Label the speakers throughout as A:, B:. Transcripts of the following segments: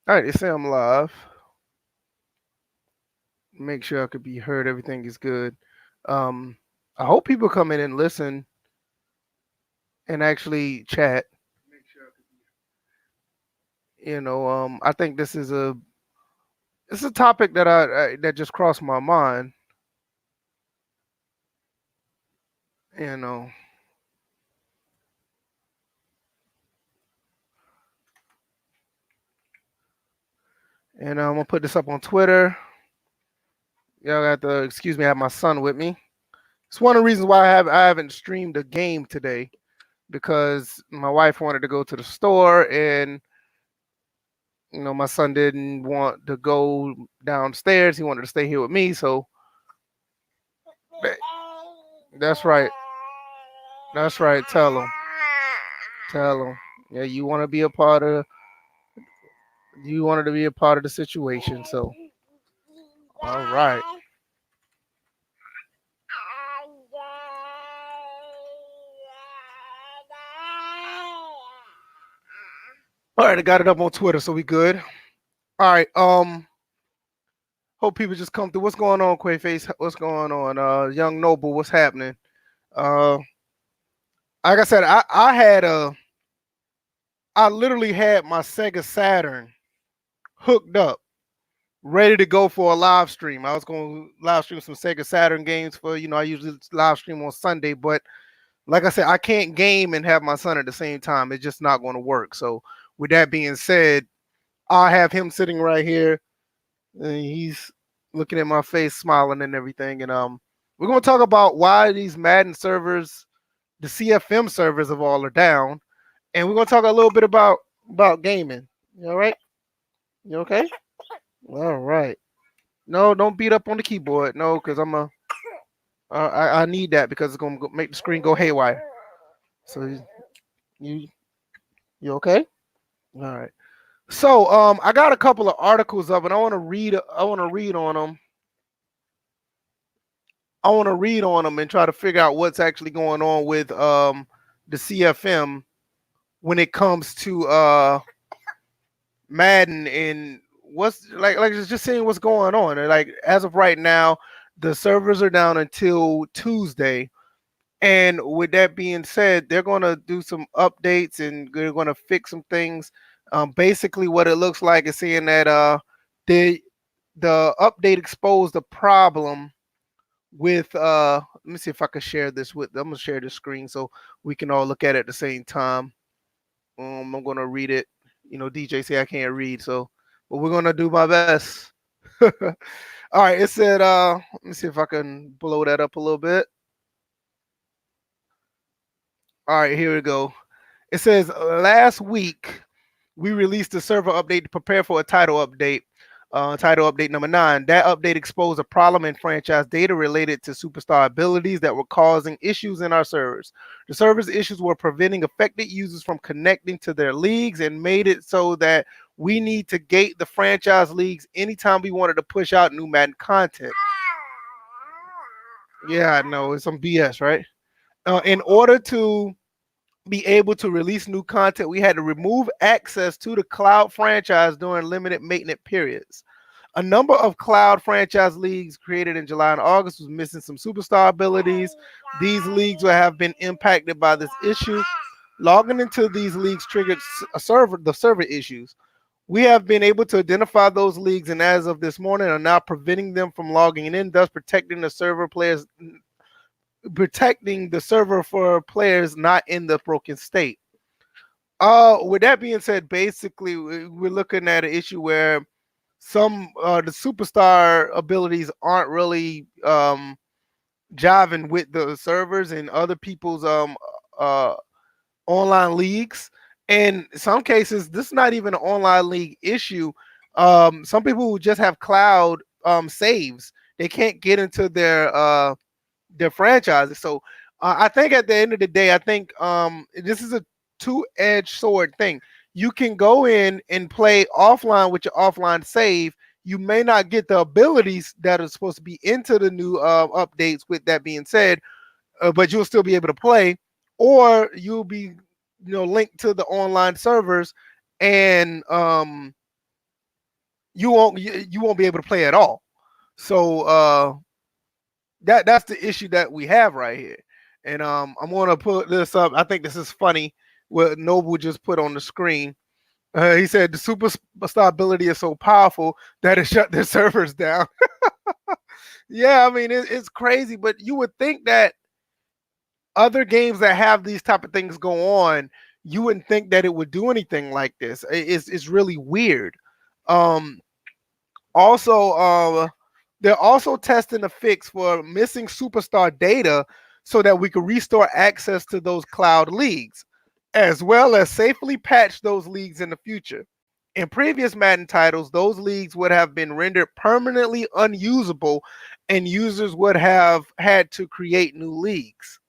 A: All right, they say I'm live. Make sure I could be heard. Everything is good. Um, I hope people come in and listen and actually chat. I think this is a topic that I that just crossed my mind. You know, and I'm gonna put this up on Twitter. Y'all got to excuse me. I have my son with me. It's one of the reasons why I haven't streamed a game today because my wife wanted to go to the store and my son didn't want to go downstairs. He wanted to stay here with me. So that's right. That's right. Tell him. Tell him. Yeah, you want to be a part of. You wanted to be a part of the situation. So, all right. All right. I got it up on Twitter, so we good. All right. Hope people just come through. What's going on, Quayface? What's going on? Young Noble. What's happening? Uh, like I said, I literally had my Sega Saturn hooked up, ready to go for a live stream. I was going to live stream some Sega Saturn games for, I usually live stream on Sunday, but like I said, I can't game and have my son at the same time. It's just not going to work. So, with that being said, I have him sitting right here, and he's looking at my face, smiling and everything. And we're going to talk about why these Madden servers, the CFM servers of all, are down, and we're going to talk a little bit about gaming. You all right? You okay? All right. No, don't beat up on the keyboard. No, because I need that because it's gonna make the screen go haywire. So you you okay? All right. So I got a couple of articles up, and I want to read. I want to read on them. I want to read on them and try to figure out what's actually going on with the CFM when it comes to Madden and what's like just seeing what's going on. And like as of right now, the servers are down until Tuesday. And with that being said, they're going to do some updates and they're going to fix some things. Basically, what it looks like is seeing that the the update exposed a problem with let me see if I can share this with. I'm gonna share the screen so we can all look at it at the same time. I'm gonna read it. DJ say I can't read, so but we're gonna do my best. All right, it said let me see if I can blow that up a little bit. All right, here we go. It says last week we released a server update to prepare for a title update number 9. That update exposed a problem in franchise data related to superstar abilities that were causing issues in our servers. The server's issues were preventing affected users from connecting to their leagues and made it so that we need to gate the franchise leagues anytime we wanted to push out new Madden content. Yeah, I know it's some BS, right? In order to be able to release new content, we had to remove access to the cloud franchise during limited maintenance periods. A number of cloud franchise leagues created in July and August was missing some superstar abilities. These leagues will have been impacted by this issue. Logging into these leagues triggered the server issues. We have been able to identify those leagues, and as of this morning, are now preventing them from logging in, thus protecting the server for players not in the broken state. With that being said, basically we're looking at an issue where some the superstar abilities aren't really jiving with the servers and other people's uh online leagues. In some cases, this is not even an online league issue. Some people who just have cloud saves, they can't get into their franchises. So I think at the end of the day, I think this is a two-edged sword thing. You can go in and play offline with your offline save. You may not get the abilities that are supposed to be into the new updates. With that being said, but you'll still be able to play, or you'll be linked to the online servers, and you won't be able to play at all. So that's the issue that we have right here. And I'm gonna put this up. I think this is funny. What Noble just put on the screen. He said the superstar ability is so powerful that it shut their servers down. Yeah, I mean it's crazy, but you would think that other games that have these type of things go on, you wouldn't think that it would do anything like this. It's really weird. Um, Also, they're also testing a fix for missing superstar data so that we can restore access to those cloud leagues, as well as safely patch those leagues in the future. In previous Madden titles, those leagues would have been rendered permanently unusable and users would have had to create new leagues.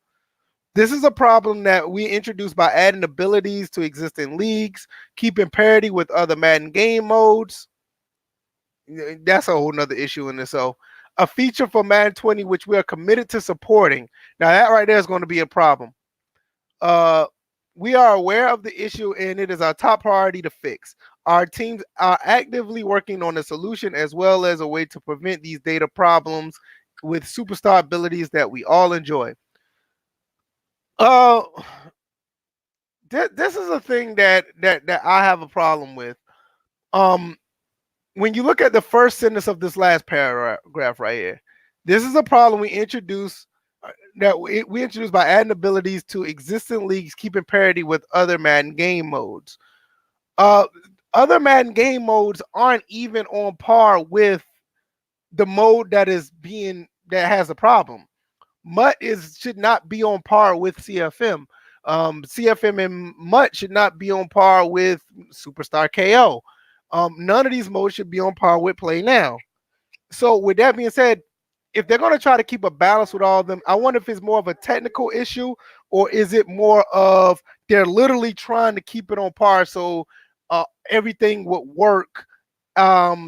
A: This is a problem that we introduced by adding abilities to existing leagues, keeping parity with other Madden game modes. That's a whole nother issue in itself. A feature for Madden 20 which we are committed to supporting. Now that right there is going to be a problem. Uh, we are aware of the issue and it is our top priority to fix. Our teams are actively working on a solution as well as a way to prevent these data problems with superstar abilities that we all enjoy. Uh, this is a thing that I have a problem with. Um, when you look at the first sentence of this last paragraph right here, this is a problem we introduced we introduced by adding abilities to existing leagues, keeping parity with other Madden game modes. Uh, Other Madden game modes aren't even on par with the mode that has a problem. Mutt is should not be on par with CFM. CFM and Mutt should not be on par with Superstar KO. None of these modes should be on par with Play Now. So with that being said, if they're going to try to keep a balance with all of them, I wonder if it's more of a technical issue or is it more of they're literally trying to keep it on par so everything would work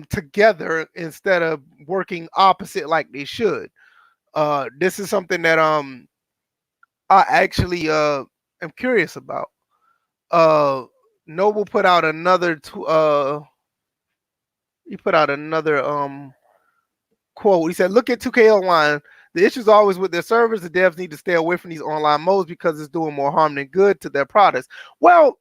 A: together instead of working opposite like they should. This is something that I actually am curious about. Uh, Noble put out another he put out another quote. He said, "Look at 2K Online. The issue is always with their servers. The devs need to stay away from these online modes because it's doing more harm than good to their products." Well,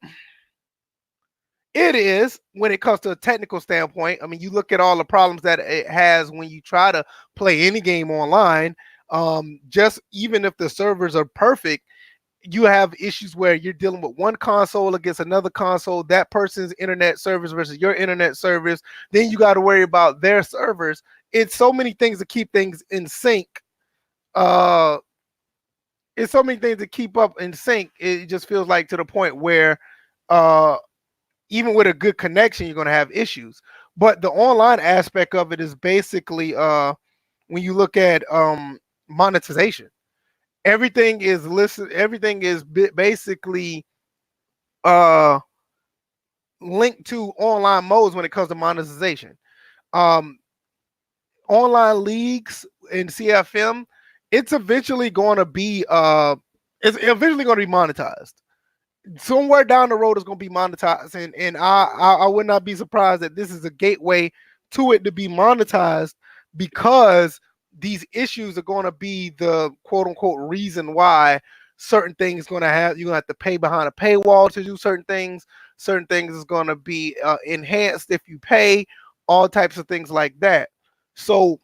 A: it is when it comes to a technical standpoint. I mean, you look at all the problems that it has when you try to play any game online. Just even if the servers are perfect, you have issues where you're dealing with one console against another console, that person's internet service versus your internet service. Then you got to worry about their servers. It's so many things to keep things in sync. Uh, it's so many things to keep up in sync. It just feels like to the point where uh, even with a good connection, you're going to have issues. But the online aspect of it is basically when you look at monetization, everything is listed. Everything is basically uh, linked to online modes when it comes to monetization. Um, Online leagues in CFM, it's eventually going to be monetized. Somewhere down the road is going to be monetized, and I would not be surprised that this is a gateway to it to be monetized because these issues are going to be the quote unquote reason why certain things going to have you're going to have to pay behind a paywall to do certain things. Certain things is going to be enhanced if you pay, all types of things like that. So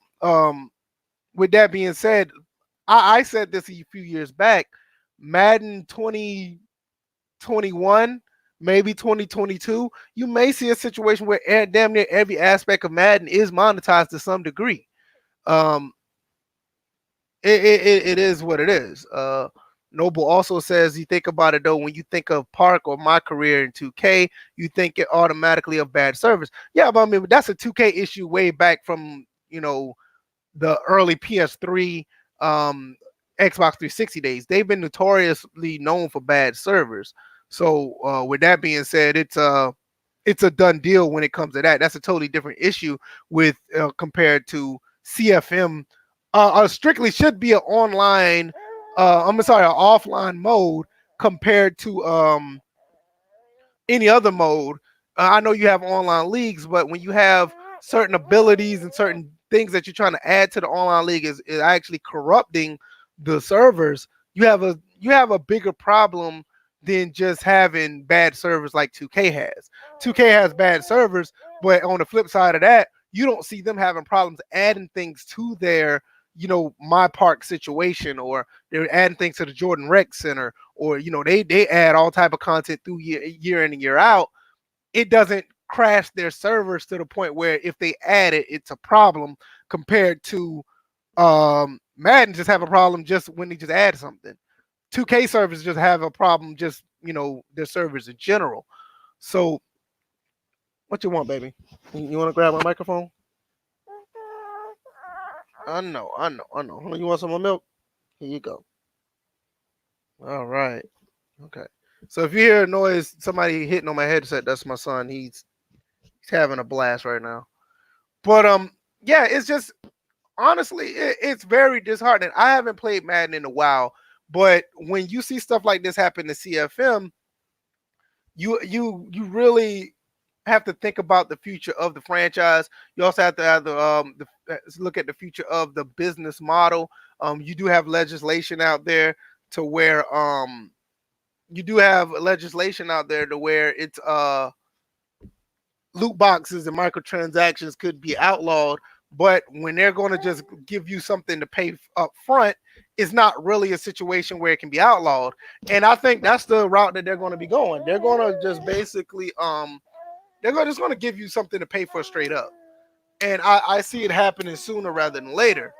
A: with that being said, I said this a few years back. Madden 2021, maybe 2022, you may see a situation where damn near every aspect of Madden is monetized to some degree. Um, it is what it is. Noble also says, you think about it though, when you think of Park or my career in 2K, you think it automatically of bad service. Yeah, but I mean, that's a 2K issue way back from, the early PS3, Xbox 360 days. They've been notoriously known for bad servers. So with that being said, it's a done deal when it comes to that. That's a totally different issue with compared to CFM. Strictly should be an online. An offline mode compared to any other mode. I know you have online leagues, but when you have certain abilities and certain things that you're trying to add to the online league is actually corrupting the servers, you have a bigger problem than just having bad servers like 2K has. 2K has bad servers, but on the flip side of that, you don't see them having problems adding things to their my park situation, or they're adding things to the Jordan Rec Center, or they add all type of content through year in and year out. It doesn't crash their servers to the point where if they add it, it's a problem compared to Madden just have a problem just when they just add something. 2K servers just have a problem just their servers in general. So what you want, baby? You want to grab my microphone? I know. You want some more milk? Here you go. All right. Okay. So if you hear a noise, somebody hitting on my headset, that's my son. He's having a blast right now. But yeah, it's just honestly, it's very disheartening. I haven't played Madden in a while, but when you see stuff like this happen to CFM, you really have to think about the future of the franchise. You also have to have look at the future of the business model. You do have legislation out there to where it's loot boxes and microtransactions could be outlawed, but when they're going to just give you something to pay up front, it's not really a situation where it can be outlawed. And I think that's the route that they're going to be going. They're going to just basically just going to give you something to pay for straight up. And I see it happening sooner rather than later.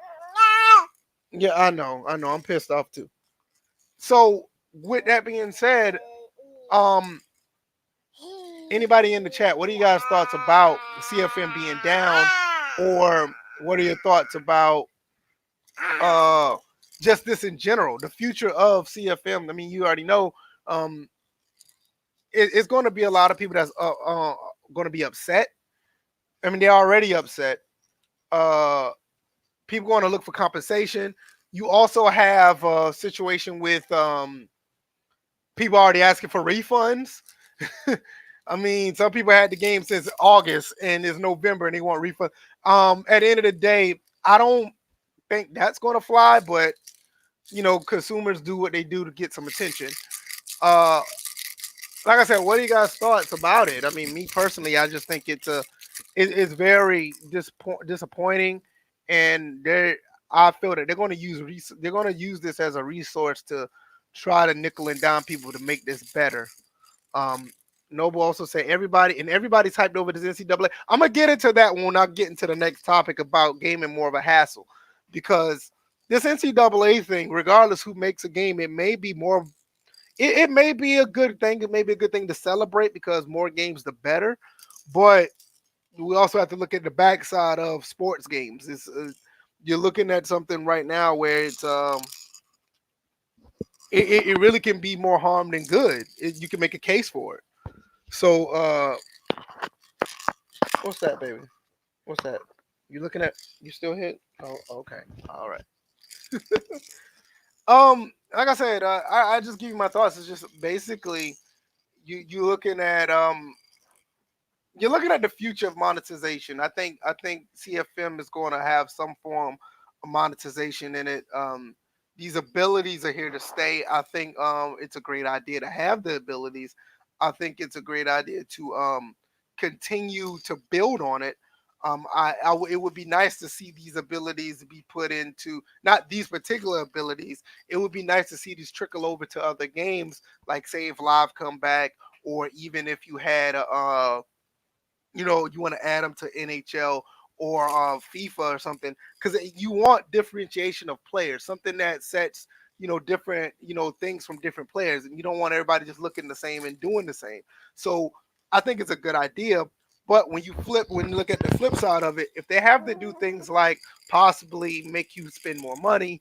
A: Yeah, I know. I'm pissed off too. So with that being said, um anybody in the chat, what are you guys' thoughts about CFM being down, or what are your thoughts about uh just this in general, the future of CFM? I mean, you already know um it's going to be a lot of people that's going to be upset. I mean, they're already upset. Uh People going to look for compensation. You also have a situation with people already asking for refunds. I mean, some people had the game since August and it's November and they want refund. At the end of the day, I don't think that's going to fly, but consumers do what they do to get some attention. Uh, like I said, what are you guys' thoughts about it? I mean, me personally, I just think it's very disappointing, and I feel that they're going to use this as a resource to try to nickel and dime people to make this better. Um, Noble also said everybody's hyped over this NCAA. I'm gonna get into that when I get into the next topic about gaming more of a hassle, because this NCAA thing, regardless who makes a game, it may be more. It may be a good thing. It may be a good thing to celebrate because more games the better. But we also have to look at the backside of sports games. You're looking at something right now where it really can be more harm than good. You can make a case for it. So, what's that, baby? What's that? You looking at? You still hit? Oh, okay. All right. Like I said, I just give you my thoughts. It's just basically you looking at you're looking at the future of monetization. I think CFM is going to have some form of monetization in it. These abilities are here to stay. I think it's a great idea to have the abilities. I think it's a great idea to continue to build on it. It would be nice to see these abilities be put into, not these particular abilities. It would be nice to see these trickle over to other games, like say if Live come back, or even if you had you want to add them to NHL or FIFA or something, because you want differentiation of players, something that sets different things from different players, and you don't want everybody just looking the same and doing the same. So I think it's a good idea. But when you look at the flip side of it, if they have to do things like possibly make you spend more money,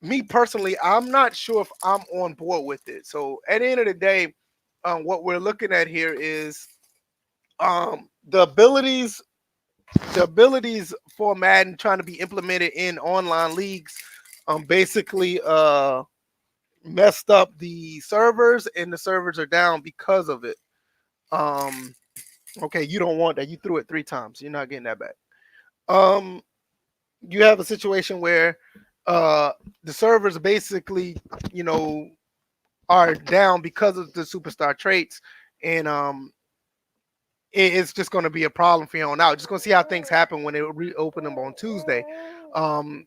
A: me personally, I'm not sure if I'm on board with it. So at the end of the day, what we're looking at here is the abilities for Madden trying to be implemented in online leagues basically messed up the servers, and the servers are down because of it. Um Okay, you don't want that. You threw it 3 times. You're not getting that back. Um, you have a situation where uh the servers basically, you know, are down because of the superstar traits, and it's just going to be a problem for you on out. Just going to see how things happen when they reopen them on Tuesday. Um,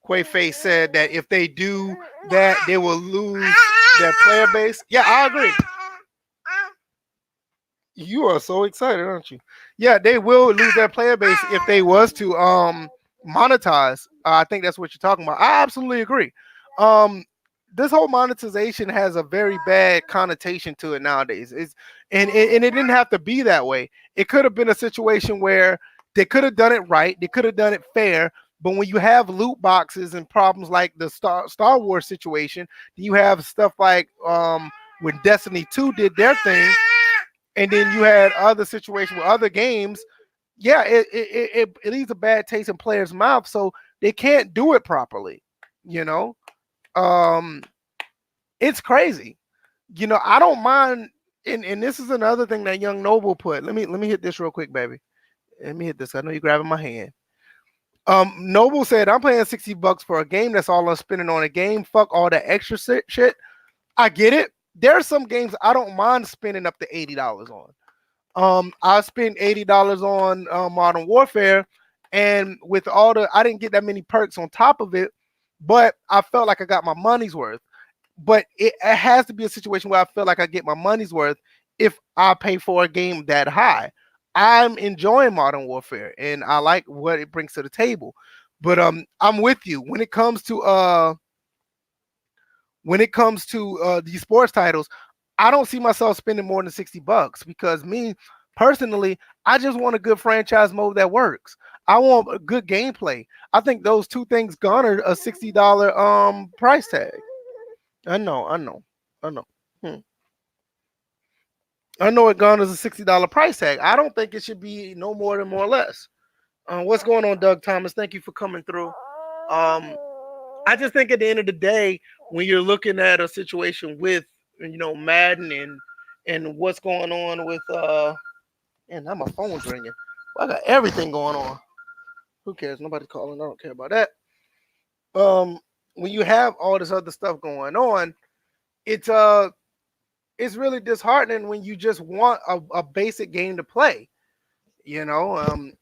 A: Quayface said that if they do that, they will lose their player base. Yeah, I agree. You are so excited, aren't you? Yeah, they will lose their player base if they was to monetize. I think that's what you're talking about. I absolutely agree. Um, this whole monetization has a very bad connotation to it nowadays. And it didn't have to be that way. It could have been a situation where they could have done it right. They could have done it fair. But when you have loot boxes and problems like the Star Wars situation, you have stuff like when Destiny 2 did their thing, and then you had other situations with other games. Yeah, it leaves a bad taste in players' mouth, so they can't do it properly. You know, um, it's crazy. You know, I don't mind, and this is another thing that Young Noble put. Let me hit this real quick, baby. Let me hit this. I know you're grabbing my hand. Noble said, "I'm paying $60 for a game. That's all I'm spending on a game. Fuck all that extra shit. I get it. There are some games I don't mind spending up to $80 on. I spent $80 on Modern Warfare, and with all I didn't get that many perks on top of it, but I felt like I got my money's worth. But it has to be a situation where I feel like I get my money's worth if I pay for a game that high. I'm enjoying Modern Warfare, and I like what it brings to the table. But I'm with you when it comes to these sports titles. I don't see myself spending more than $60 because me personally, I just want a good franchise mode that works. I want a good gameplay. I think those two things garner a $60 price tag. I know. Hmm. I know it garners a $60 price tag. I don't think it should be no more than more or less. What's going on, Doug Thomas? Thank you for coming through. I just think at the end of the day, when you're looking at a situation with Madden and what's going on with and now my phone's ringing. Well, I got everything going on. Who cares? Nobody's calling. I don't care about that. Um, when you have all this other stuff going on, it's it's really disheartening when you just want a basic game to play. You know,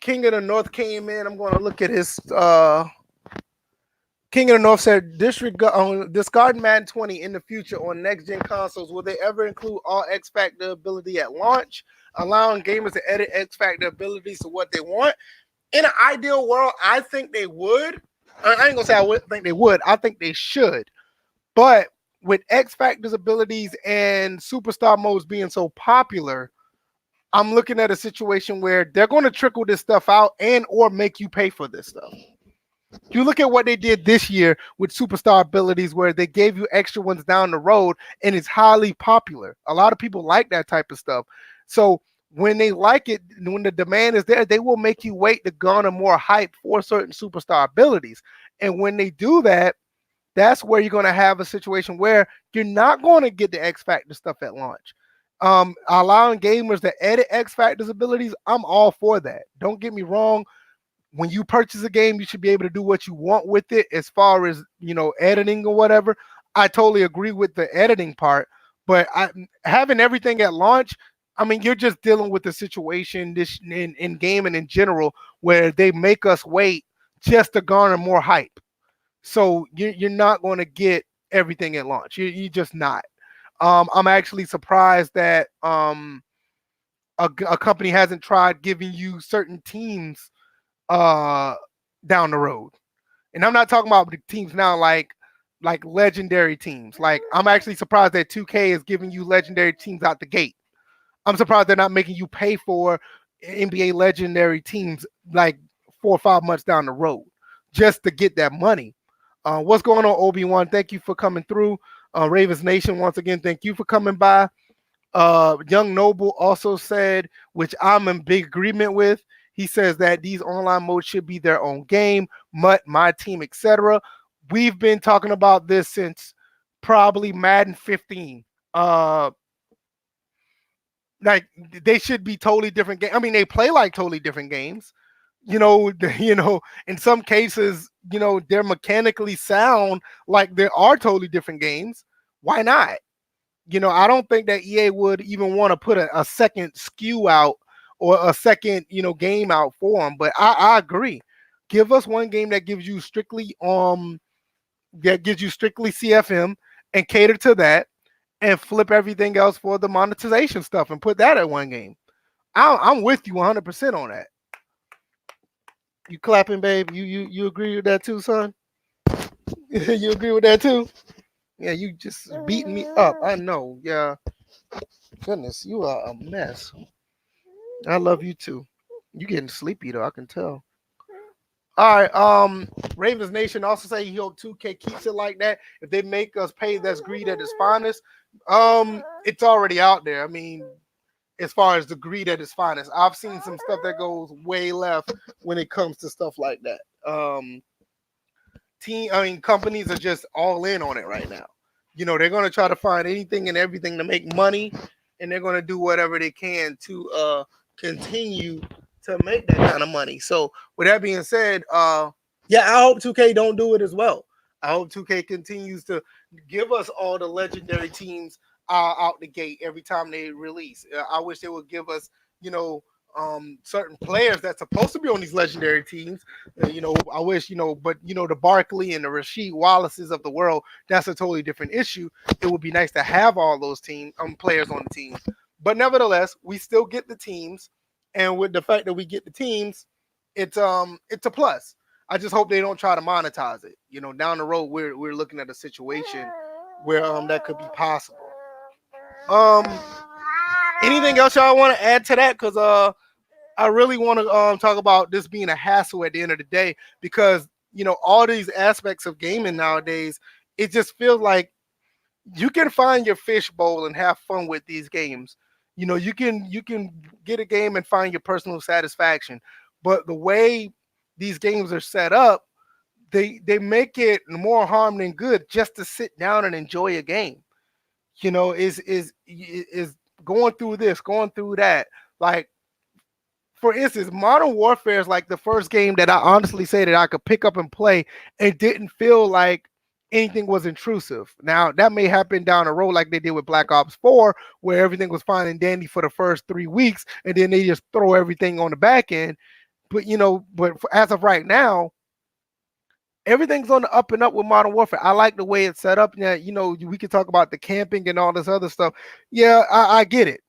A: King of the North came in. I'm going to look at his King of the North said, discard Madden 20 in the future on next gen consoles. Will they ever include all X Factor ability at launch, allowing gamers to edit X Factor abilities to what they want? In an ideal world, I think they would. I ain't gonna say I would think they would. I think they should. But with X Factor's abilities and superstar modes being so popular, I'm looking at a situation where they're going to trickle this stuff out and or make you pay for this stuff. You look at what they did this year with superstar abilities where they gave you extra ones down the road, and it's highly popular. A lot of people like that type of stuff. So when they like it, when the demand is there, they will make you wait to garner more hype for certain superstar abilities. And when they do that, that's where you're going to have a situation where you're not going to get the X Factor stuff at launch. Allowing gamers to edit X Factor's abilities, I'm all for that. Don't get me wrong. When you purchase a game, you should be able to do what you want with it as far as, editing or whatever. I totally agree with the editing part, but having everything at launch, I mean, you're just dealing with the situation this in gaming in general where they make us wait just to garner more hype. So you're not going to get everything at launch. You're just not. I'm actually surprised that a company hasn't tried giving you certain teams uh down the road. And I'm not talking about the teams now like legendary teams. Like I'm actually surprised that 2K is giving you legendary teams out the gate. I'm surprised they're not making you pay for NBA legendary teams like 4 or 5 months down the road just to get that money. What's going on, Obi-Wan? Thank you for coming through. Ravens Nation, once again, thank you for coming by. Young Noble also said, which I'm in big agreement with. He says that these online modes should be their own game, my team, etc. We've been talking about this since probably Madden 15. Like they should be totally different games. I mean, they play like totally different games. In some cases, they're mechanically sound like there are totally different games. Why not? I don't think that EA would even want to put a second SKU out or a second, game out for them. But I agree. Give us one game that gives you strictly CFM and cater to that and flip everything else for the monetization stuff and put that at one game. I'm with you 100% on that. You clapping, babe? You agree with that too, son? You agree with that too? Yeah, you just beating me up. I know. Yeah. Goodness, you are a mess. I love you too. You getting sleepy though, I can tell. All right. Ravens Nation also say he hope 2K keeps it like that. If they make us pay, that's greed at its finest. It's already out there. I mean, as far as the greed at its finest, I've seen some stuff that goes way left when it comes to stuff like that. Companies are just all in on it right now. They're going to try to find anything and everything to make money, and they're going to do whatever they can to continue to make that kind of money. So with that being said, yeah, I hope 2K don't do it as well. I hope 2K continues to give us all the legendary teams out the gate every time they release. I wish they would give us, certain players that's supposed to be on these legendary teams. I wish, but the Barkley and the Rasheed Wallaces of the world, that's a totally different issue. It would be nice to have all those players on the team. But nevertheless, we still get the teams, and with the fact that we get the teams, it's a plus. I just hope they don't try to monetize it. Down the road, we're looking at a situation where that could be possible. Anything else y'all want to add to that? Because I really want to talk about this being a hassle at the end of the day, because all these aspects of gaming nowadays, it just feels like you can find your fishbowl and have fun with these games. You can get a game and find your personal satisfaction, but the way these games are set up, they make it more harm than good just to sit down and enjoy a game. Is going through this, going through that. Like, for instance, Modern Warfare is like the first game that I honestly say that I could pick up and play and didn't feel like anything was intrusive. Now, that may happen down the road like they did with Black Ops 4, where everything was fine and dandy for the first 3 weeks, and then they just throw everything on the back end. But, as of right now, everything's on the up and up with Modern Warfare. I like the way it's set up. Now, we can talk about the camping and all this other stuff. Yeah, I get it.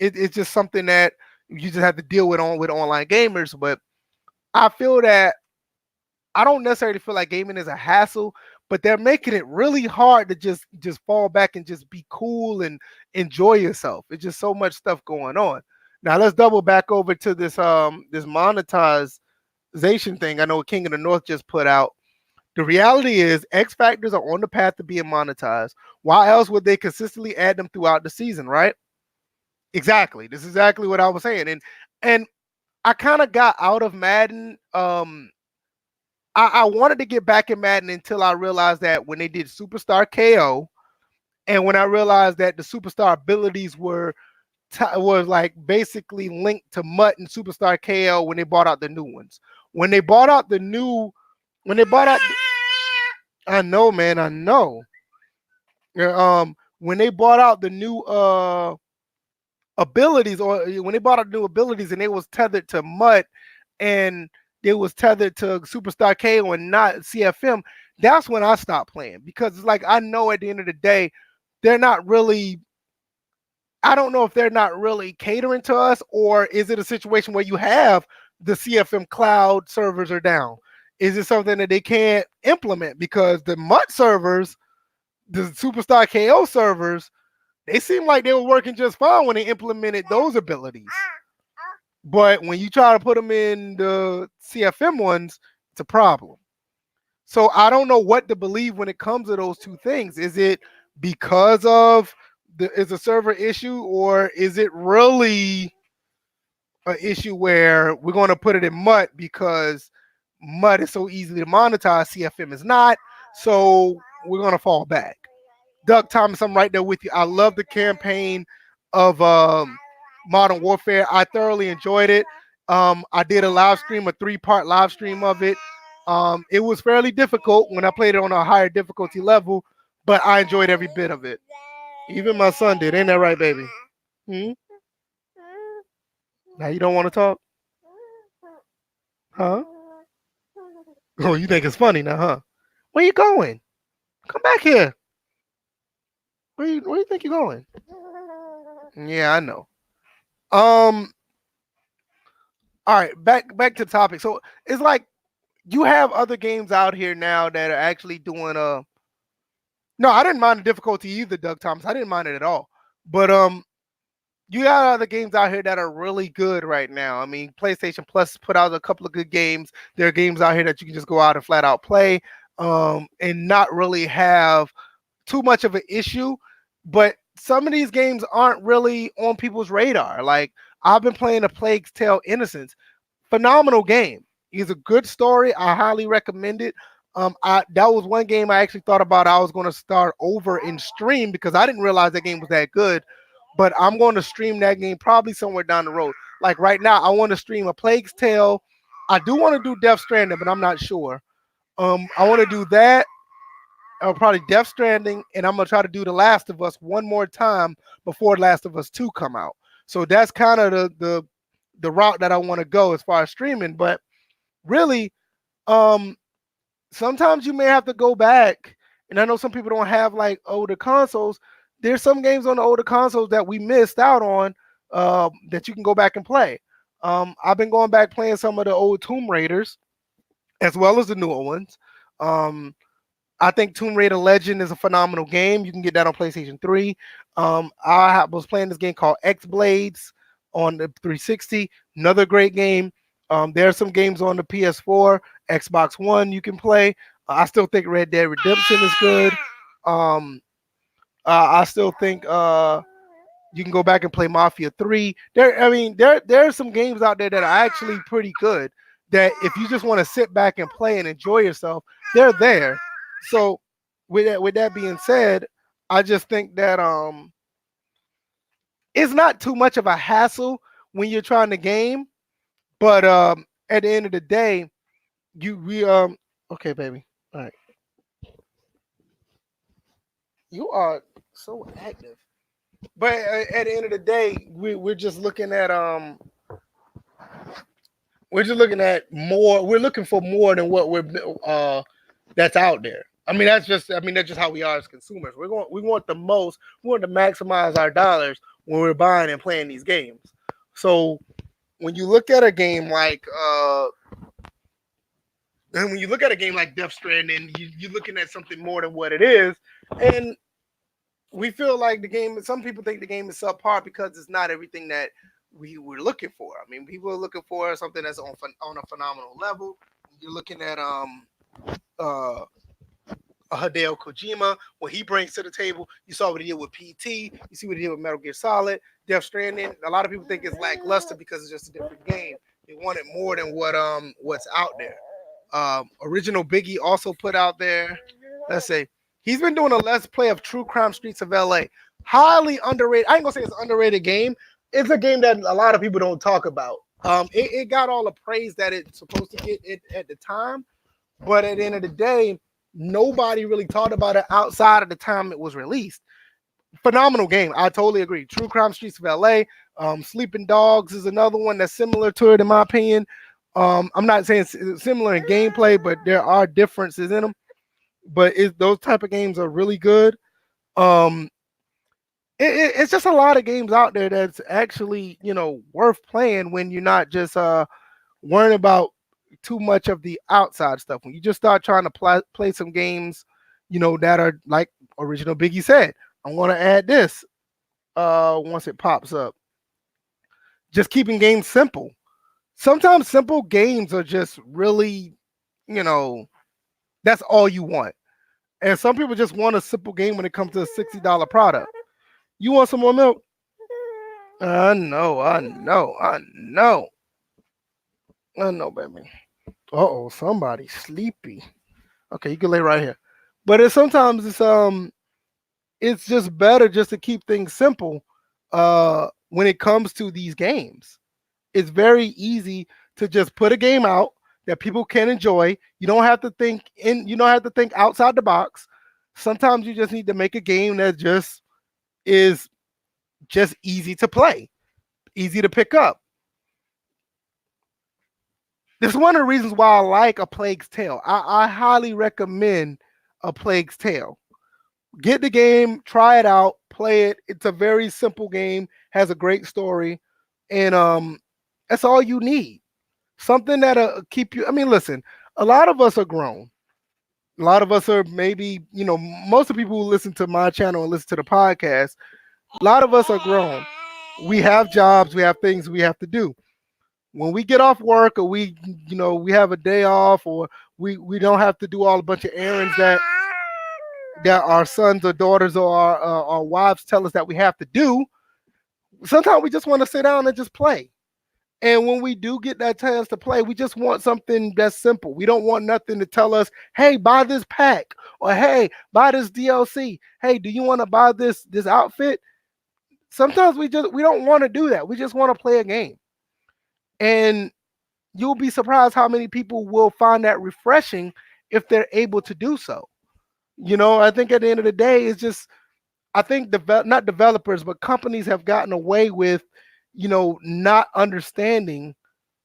A: It's just something that you just have to deal with online gamers. But I feel that I don't necessarily feel like gaming is a hassle, but they're making it really hard to just fall back and just be cool and enjoy yourself. It's just so much stuff going on. Now let's double back over to this monetization thing. I know King of the North just put out. The reality is X Factors are on the path to being monetized. Why else would they consistently add them throughout the season, right? Exactly. This is exactly what I was saying. And I kind of got out of Madden. I wanted to get back in Madden until I realized that when they did Superstar KO, and when I realized that the Superstar abilities were like basically linked to Mutt and Superstar KO when they bought out the new ones. When they bought out, I know, man, I know. When they bought out the new abilities, or when they bought out new abilities, and they was tethered to Mutt and they was tethered to Superstar KO and not CFM, that's when I stopped playing, because it's like I know at the end of the day they're not really. I don't know if they're not really catering to us, or is it a situation where you have the CFM cloud servers are down? Is it something that they can't implement? Because the Mutt servers, the Superstar KO servers, they seem like they were working just fine when they implemented those abilities. But when you try to put them in the CFM ones, it's a problem. So I don't know what to believe when it comes to those two things. Is it because of is a server issue, or is it really an issue where we're going to put it in Mutt because Mutt is so easy to monetize, CFM is not, so we're going to fall back? Doug Thomas, I'm right there with you. I love the campaign of Modern Warfare. I thoroughly enjoyed it. I did a live stream, a 3-part live stream of it. It was fairly difficult when I played it on a higher difficulty level, but I enjoyed every bit of it. Even my son did. Ain't that right, baby? Hmm? Now you don't want to talk? Huh? Oh, you think it's funny now, huh? Where you going? Come back here. Where you think you're going? Yeah, I know. Um, all right, back to the topic. So it's like you have other games out here now that are actually doing no, I didn't mind the difficulty either, Doug Thomas. I didn't mind it at all. But you got other games out here that are really good right now. I mean, PlayStation Plus put out a couple of good games. There are games out here that you can just go out and flat out play, and not really have too much of an issue. But some of these games aren't really on people's radar. Like I've been playing A Plague's Tale: Innocence. Phenomenal game. It's a good story. I highly recommend it. That was one game I actually thought about I was going to start over and stream because I didn't realize that game was that good. But I'm going to stream that game probably somewhere down the road. Like right now, I want to stream A Plague's Tale. I do want to do Death Stranding, but I'm not sure. I want to do that. Probably Death Stranding, and I'm gonna try to do The Last of Us one more time before Last of Us 2 come out. So that's kind of the route that I want to go as far as streaming. But really, um, sometimes you may have to go back. And I know some people don't have like older consoles. There's some games on the older consoles that we missed out on that you can go back and play. I've been going back playing some of the old Tomb Raiders as well as the newer ones. I think Tomb Raider Legend is a phenomenal game. You can get that on PlayStation 3. Was playing this game called X Blades on the 360. Another great game. There are some games on the PS4, Xbox One you can play. I still think Red Dead Redemption is good. I still think you can go back and play Mafia 3. There are some games out there that are actually pretty good that if you just want to sit back and play and enjoy yourself, they're there. So with that being said, I just think that it's not too much of a hassle when you're trying to game, but at the end of the day, we okay, baby. All right. You are so active. But at the end of the day, we're just looking at more. We're looking for more than what that's out there. That's just how we are as consumers. We want the most. We want to maximize our dollars when we're buying and playing these games. So when you look at a game like Death Stranding, you're looking at something more than what it is, and we feel like the game. Some people think the game is subpar because it's not everything that we were looking for. People are looking for something that's on a phenomenal level. You're looking at Hideo Kojima, what he brings to the table. You saw what he did with PT. You see what he did with Metal Gear Solid, Death Stranding. A lot of people think it's lackluster because it's just a different game. They want it more than what's out there. Original Biggie also put out there. Let's say he's been doing a Let's Play of True Crime Streets of LA. Highly underrated. I ain't gonna say it's an underrated game. It's a game that a lot of people don't talk about. It got all the praise that it's supposed to get it at the time, but at the end of the day, nobody really talked about it outside of the time it was released. Phenomenal game. I totally agree. True Crime Streets of LA. Sleeping Dogs is another one that's similar to it, in my opinion. I'm not saying it's similar in gameplay, but there are differences in them. But those type of games are really good. It's just a lot of games out there that's actually worth playing when you're not just worrying about too much of the outside stuff. When you just start trying to play some games, that are like Original Biggie said, I want to add this once it pops up. Just keeping games simple. Sometimes simple games are just really, that's all you want. And some people just want a simple game when it comes to a $60 product. You want some more milk? I know, baby. Somebody's sleepy. Okay, you can lay right here. But sometimes it's it's just better just to keep things simple when it comes to these games. It's very easy to just put a game out that people can enjoy. You don't have to think outside the box. Sometimes you just need to make a game that just is just easy to play, easy to pick up. This is one of the reasons why I like A Plague's Tale. I highly recommend A Plague's Tale. Get the game, try it out, play it. It's a very simple game, has a great story, and that's all you need. Something that'll keep you. I mean, listen, a lot of us are grown. A lot of us are maybe, most of the people who listen to my channel and listen to the podcast, a lot of us are grown. We have jobs, we have things we have to do. When we get off work or we have a day off or we don't have to do all a bunch of errands that our sons or daughters or our wives tell us that we have to do, sometimes we just want to sit down and just play. And when we do get that chance to play, we just want something that's simple. We don't want nothing to tell us, hey, buy this pack, or hey, buy this DLC. Hey, do you want to buy this outfit? Sometimes we don't want to do that. We just want to play a game. And you'll be surprised how many people will find that refreshing if they're able to do so. I think at the end of the day, it's just, I think not developers, but companies have gotten away with, not understanding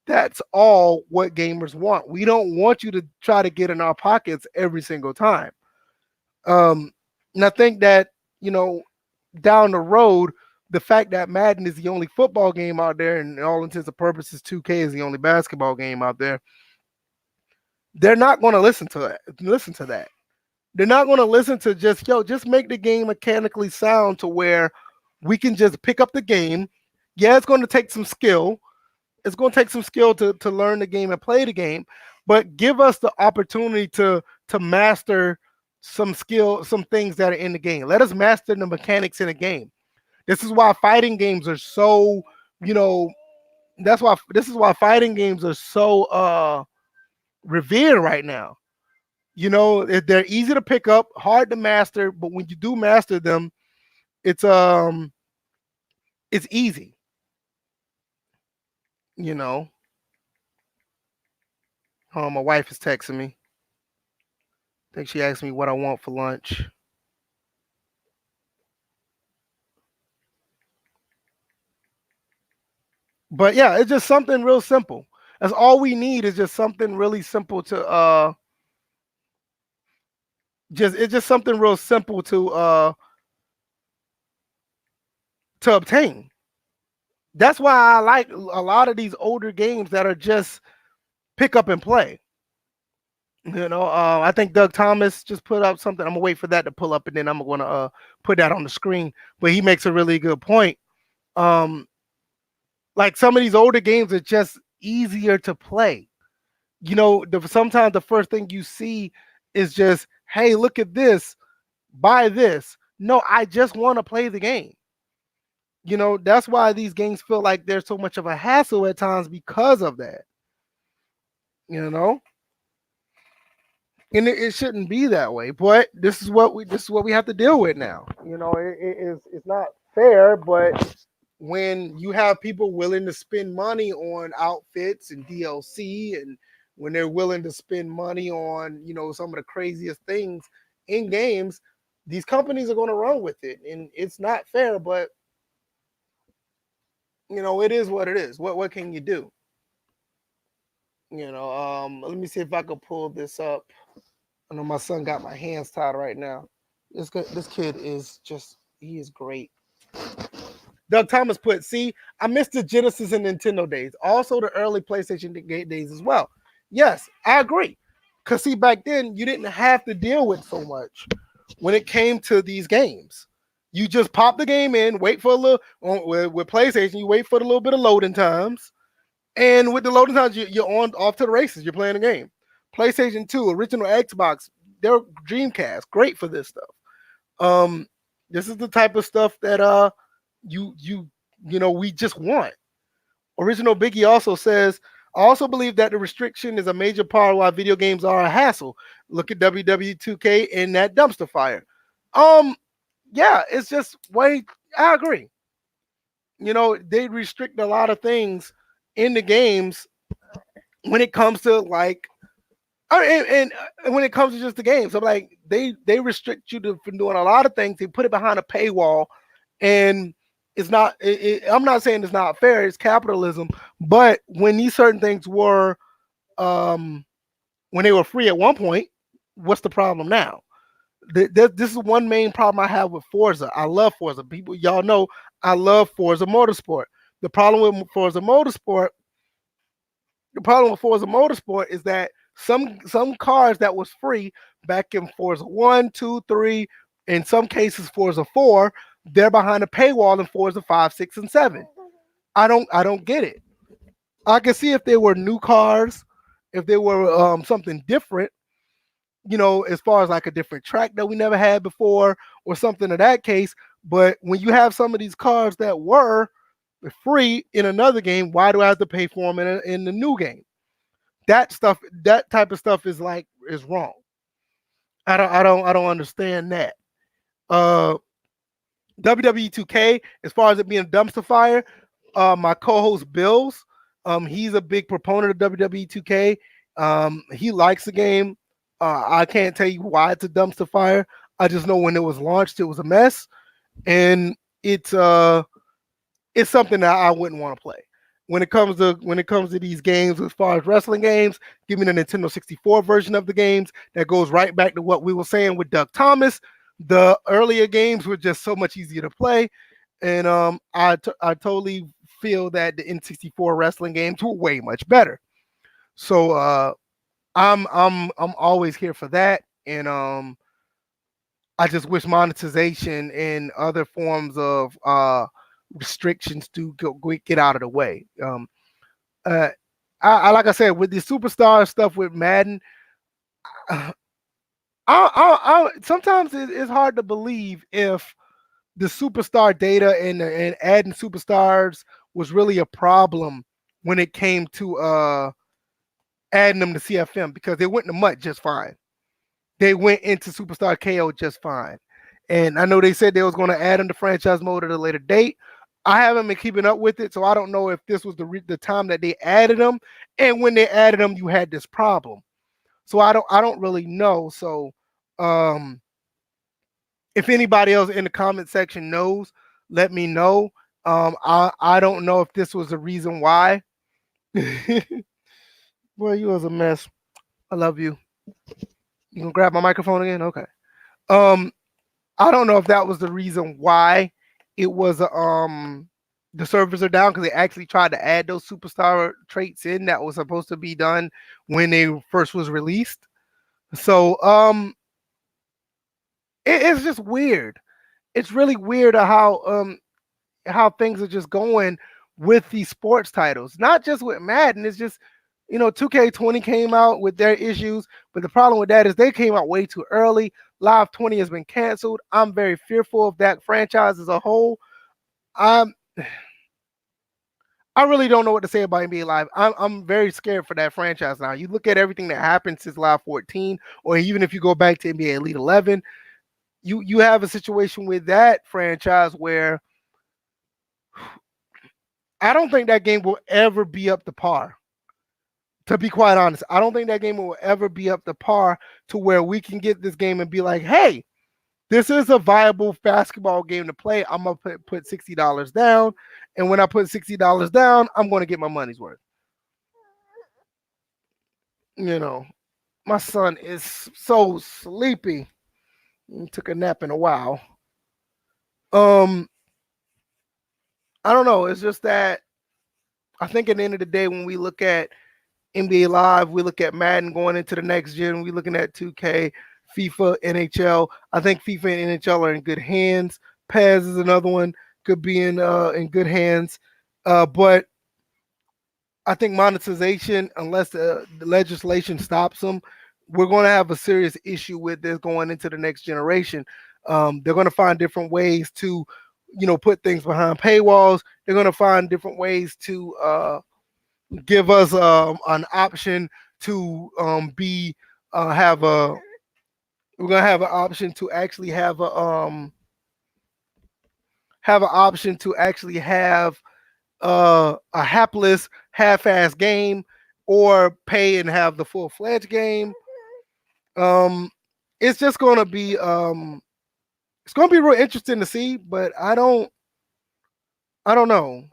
A: that's all what gamers want. We don't want you to try to get in our pockets every single time. And I think that, down the road, the fact that Madden is the only football game out there, and all intents and purposes, 2K is the only basketball game out there, they're not going to listen to that. They're not going to listen to just make the game mechanically sound to where we can just pick up the game. Yeah, it's going to take some skill. It's going to take some skill to learn the game and play the game, but give us the opportunity to master some skill, some things that are in the game. Let us master the mechanics in the game. This is why fighting games are so, this is why fighting games are so revered right now. They're easy to pick up, hard to master, but when you do master them, it's easy. My wife is texting me. I think she asked me what I want for lunch. But yeah, it's just something real simple. That's all we need, is just something really simple to it's just something real simple to obtain. That's why I like a lot of these older games that are just pick up and play. I think Doug Thomas just put up something. I'm gonna wait for that to pull up, and then I'm gonna put that on the screen. But he makes a really good point. Like some of these older games are just easier to play. Sometimes the first thing you see is just, hey, look at this, buy this. No, I just want to play the game. That's why these games feel like they're so much of a hassle at times because of that. And it shouldn't be that way, but this is what we have to deal with now. It's not fair, but when you have people willing to spend money on outfits and DLC, and when they're willing to spend money on, some of the craziest things in games, these companies are going to run with it. And it's not fair, but it is what it is. What can you do? Let me see if I can pull this up. I know my son got my hands tied right now. This kid is he is great. Doug Thomas put, see, I missed the Genesis and Nintendo days. Also the early PlayStation days as well. Yes, I agree. Because see, back then, you didn't have to deal with so much when it came to these games. You just pop the game in, wait for a little, with PlayStation, you wait for the little bit of loading times. And with the loading times, you're off to the races. You're playing the game. PlayStation 2, original Xbox, they're Dreamcast, great for this stuff. This is the type of stuff that we just want. Original Biggie also says, I also believe that the restriction is a major part of why video games are a hassle. Look at WWE 2K and that dumpster fire. yeah, it's just way. I agree. They restrict a lot of things in the games when it comes to like, and when it comes to just the games. So like they restrict you from doing a lot of things. They put it behind a paywall, and it's not. I'm not saying it's not fair. It's capitalism. But when these certain things were, um, when they were free at one point, what's the problem now? This is one main problem I have with Forza. I love Forza. People, y'all know I love Forza Motorsport. The problem with Forza Motorsport, the problem with Forza Motorsport is that some cars that was free back in Forza 1, 2, 3, in some cases Forza 4, they're behind a paywall in Forza 5, 6, and 7. I don't get it. I can see if they were new cars, if they were something different, as far as like a different track that we never had before or something of that case. But when you have some of these cars that were free in another game, why do I have to pay for them in the new game? That type of stuff is wrong. I don't understand that. Uh, WWE 2K, as far as it being a dumpster fire, my co-host Bills, he's a big proponent of WWE 2K. He likes the game. I can't tell you why it's a dumpster fire. I just know when it was launched, it was a mess, and it's something that I wouldn't want to play. When it comes to these games, as far as wrestling games, give me the Nintendo 64 version of the games. That goes right back to what we were saying with Doug Thomas. The earlier games were just so much easier to play, and I totally feel that the N64 wrestling games were way much better. So I'm always here for that, and I just wish monetization and other forms of restrictions to get out of the way. Uh, I like I said, with the superstar stuff with Madden, I, sometimes it's hard to believe if the superstar data and adding superstars was really a problem when it came to adding them to CFM, because they went in the mud just fine. They went into Superstar KO just fine. And I know they said they was going to add them to franchise mode at a later date. I haven't been keeping up with it, so I don't know if this was the time that they added them, and when they added them, you had this problem. So I don't really know. So um, if anybody else in the comment section knows, let me know. I don't know if this was the reason why. Boy, you was a mess. I love you. You gonna grab my microphone again? Okay. Um, I don't know if that was the reason why it was the servers are down, because they actually tried to add those superstar traits in that was supposed to be done when they first was released. So it's just weird. It's really weird how things are just going with these sports titles. Not just with Madden. It's just 2K20 came out with their issues, but the problem with that is they came out way too early. Live 20 has been canceled. I'm very fearful of that franchise as a whole. I'm I really don't know what to say about NBA Live. I'm very scared for that franchise now. You look at everything that happened since Live 14, or even if you go back to NBA Elite 11, you have a situation with that franchise where I don't think that game will ever be up to par. To be quite honest, I don't think that game will ever be up to par to where we can get this game and be like, hey, this is a viable basketball game to play. I'm gonna put $60 down, and when I put $60 down, I'm gonna get my money's worth. You know, my son is so sleepy. He took a nap in a while. Um, I don't know. It's just that I think at the end of the day, when we look at NBA Live, we look at Madden going into the next gen. We're looking at 2K, FIFA, NHL. I think FIFA and NHL are in good hands. PES is another one, could be in good hands. But I think monetization, unless the legislation stops them, we're going to have a serious issue with this going into the next generation. They're going to find different ways to, put things behind paywalls. They're going to find different ways to give us an option to be have a we're gonna have an option to actually have a have an option to actually have a hapless half-ass game or pay and have the full-fledged game. Um, it's just gonna be it's gonna be real interesting to see, but I don't know.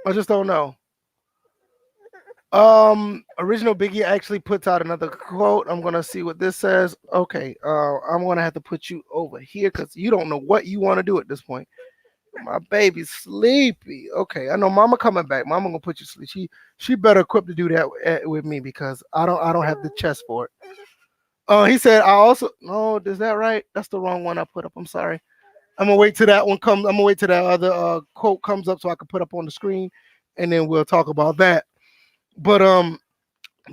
A: I just don't know. Original Biggie actually puts out another quote. I'm gonna see what this says. Okay, I'm gonna have to put you over here because you don't know what you want to do at this point. My baby's sleepy. Okay, I know Mama coming back. Mama gonna put you to sleep. She better equipped to do that with me because I don't have the chest for it. He said I also no. Is that right? That's the wrong one I put up. I'm sorry. I'm gonna wait till that one comes. I'm gonna wait till that other quote comes up so I can put up on the screen, and then we'll talk about that. But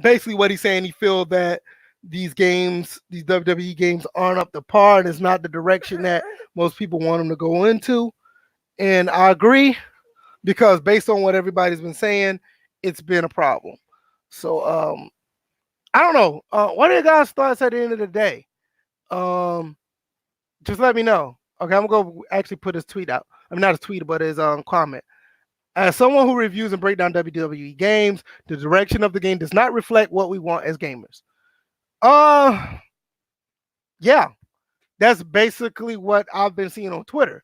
A: basically what he's saying, he feels that these games, these WWE games, aren't up to par, and it's not the direction that most people want them to go into. And I agree because based on what everybody's been saying, it's been a problem. So I don't know. What are your guys' thoughts at the end of the day? Um, just let me know. Okay, I'm gonna go actually put his tweet out. I mean, not his tweet, but his comment. As someone who reviews and breaks down WWE games, the direction of the game does not reflect what we want as gamers. Uh, yeah, that's basically what I've been seeing on Twitter.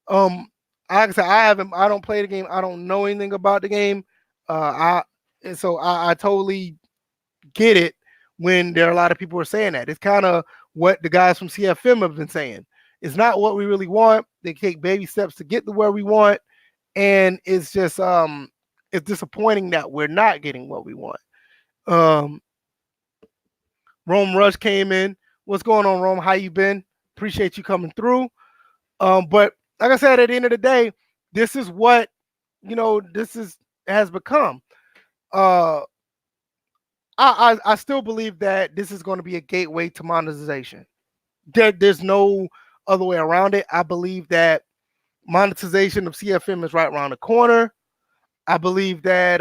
A: Like I said, I don't play the game. I don't know anything about the game. I totally get it when there are a lot of people are saying that. It's kind of what the guys from CFM have been saying. It's not what we really want. They take baby steps to get to where we want, and it's just it's disappointing that we're not getting what we want. Um, Rome Rush came in. What's going on, Rome? How you been? Appreciate you coming through. But like I said, at the end of the day, this is what this is has become. Uh, I still believe that this is going to be a gateway to monetization. There's no other way around it. I believe that monetization of CFM is right around the corner. I believe that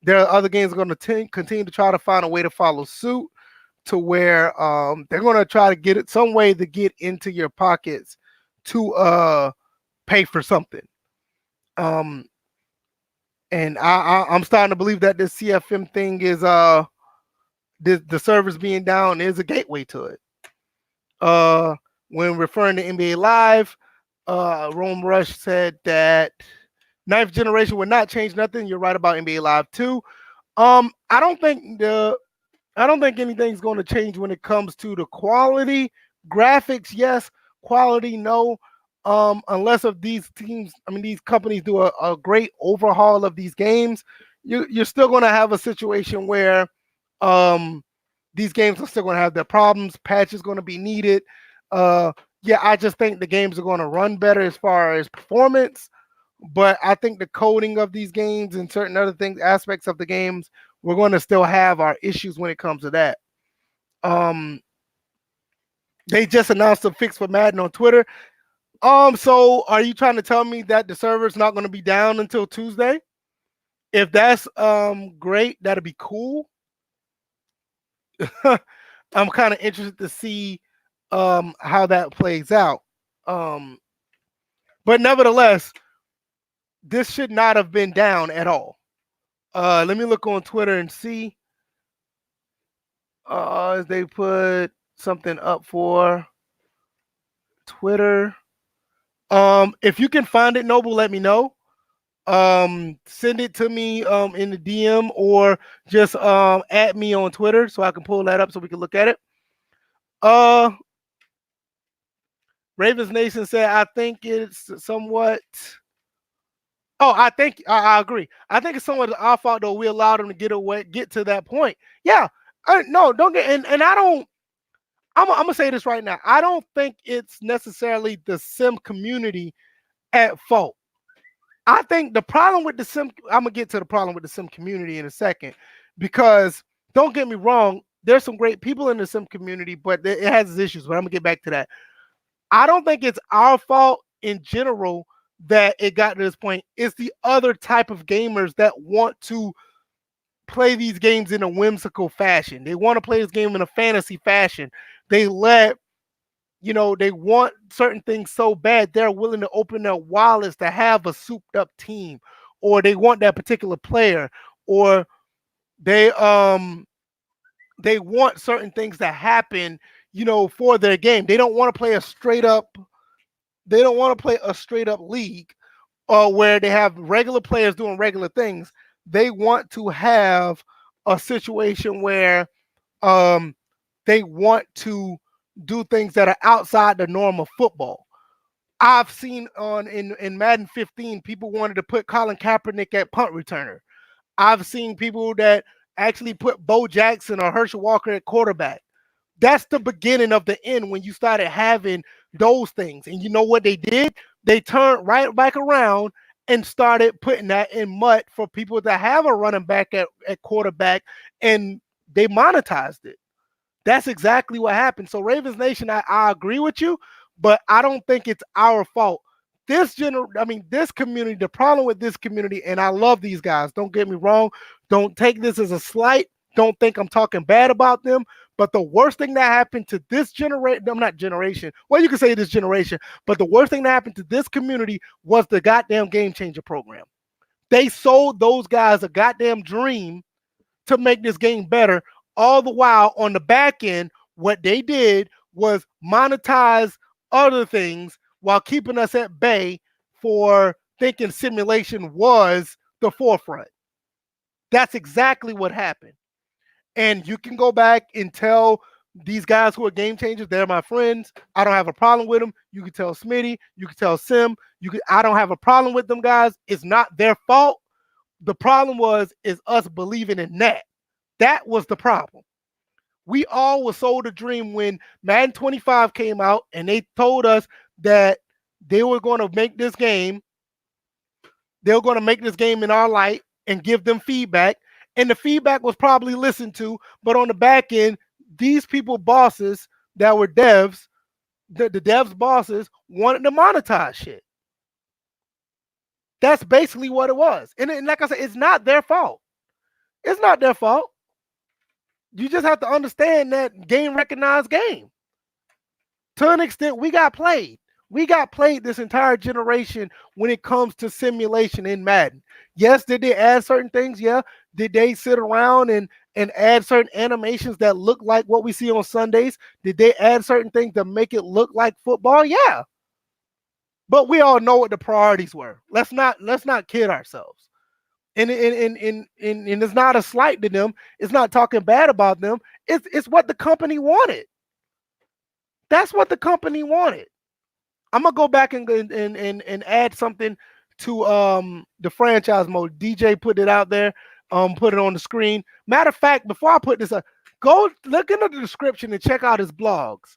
A: there are other games going to continue to try to find a way to follow suit to where they're going to try to get it some way to get into your pockets to pay for something. And I'm starting to believe that this CFM thing is the servers being down is a gateway to it. When referring to NBA Live, Rome Rush said that ninth generation would not change nothing. You're right about NBA Live too. I don't think anything's going to change when it comes to the quality. Graphics, yes. Quality, no. Unless of these teams, these companies do a great overhaul of these games, you're still going to have a situation where these games are still going to have their problems. Patches going to be needed. Yeah, I just think the games are going to run better as far as performance. But I think the coding of these games and certain other things, aspects of the games, we're going to still have our issues when it comes to that. They just announced a fix for Madden on Twitter. So are you trying to tell me that the server's not going to be down until Tuesday? If that's great, that'd be cool. I'm kind of interested to see how that plays out. But nevertheless, this should not have been down at all. Let me look on Twitter and see. They put something up for Twitter. If you can find it, Noble, let me know. Send it to me in the DM or just at me on Twitter so I can pull that up so we can look at it. Ravens Nation said, I think it's somewhat. Oh, I agree. I think it's somewhat our fault though. We allowed them to get to that point. Yeah. No, don't get and I don't. I'm gonna say this right now. I don't think it's necessarily the sim community at fault. I think the problem with the sim, I'm gonna get to the problem with the sim community in a second, because don't get me wrong, there's some great people in the sim community, but it has its issues. But I'm gonna get back to that. I don't think it's our fault in general that it got to this point. It's the other type of gamers that want to play these games in a whimsical fashion. They want to play this game in a fantasy fashion. They let They want certain things so bad they're willing to open their wallets to have a souped up team, or they want that particular player, or they they want certain things to happen, for their game. They don't want to play a straight up league where they have regular players doing regular things. They want to have a situation where um, they want to do things that are outside the norm of football. I've seen in Madden 15, people wanted to put Colin Kaepernick at punt returner. I've seen people that actually put Bo Jackson or Herschel Walker at quarterback. That's the beginning of the end when you started having those things. And you know what they did? They turned right back around and started putting that in mud for people to have a running back at quarterback, and they monetized it. That's exactly what happened. So Ravens Nation, I agree with you, but I don't think it's our fault. This community, the problem with this community, and I love these guys. Don't get me wrong. Don't take this as a slight. Don't think I'm talking bad about them. But the worst thing that happened to this generation, I'm not generation. Well, you can say this generation, but the worst thing that happened to this community was the goddamn Game Changer program. They sold those guys a goddamn dream to make this game better. All the while on the back end, what they did was monetize other things while keeping us at bay for thinking simulation was the forefront. That's exactly what happened. And you can go back and tell these guys who are game changers, they're my friends. I don't have a problem with them. You can tell Smitty, you can tell Sim, I don't have a problem with them guys. It's not their fault. The problem is us believing in that. That was the problem. We all were sold a dream when Madden 25 came out and they told us that they were going to make this game. They were going to make this game in our light and give them feedback. And the feedback was probably listened to, but on the back end, these people bosses that were devs, the devs bosses wanted to monetize shit. That's basically what it was. And like I said, it's not their fault. It's not their fault. You just have to understand that game recognized game. To an extent, we got played. We got played this entire generation when it comes to simulation in Madden. Yes, did they add certain things? Yeah. Did they sit around and add certain animations that look like what we see on Sundays? Did they add certain things to make it look like football? Yeah. But we all know what the priorities were. Let's not kid ourselves. And it's not a slight to them. It's not talking bad about them. It's what the company wanted. That's what the company wanted. I'm gonna go back and add something to the franchise mode. DJ put it out there, put it on the screen. Matter of fact, before I put this up, go look into the description and check out his blogs.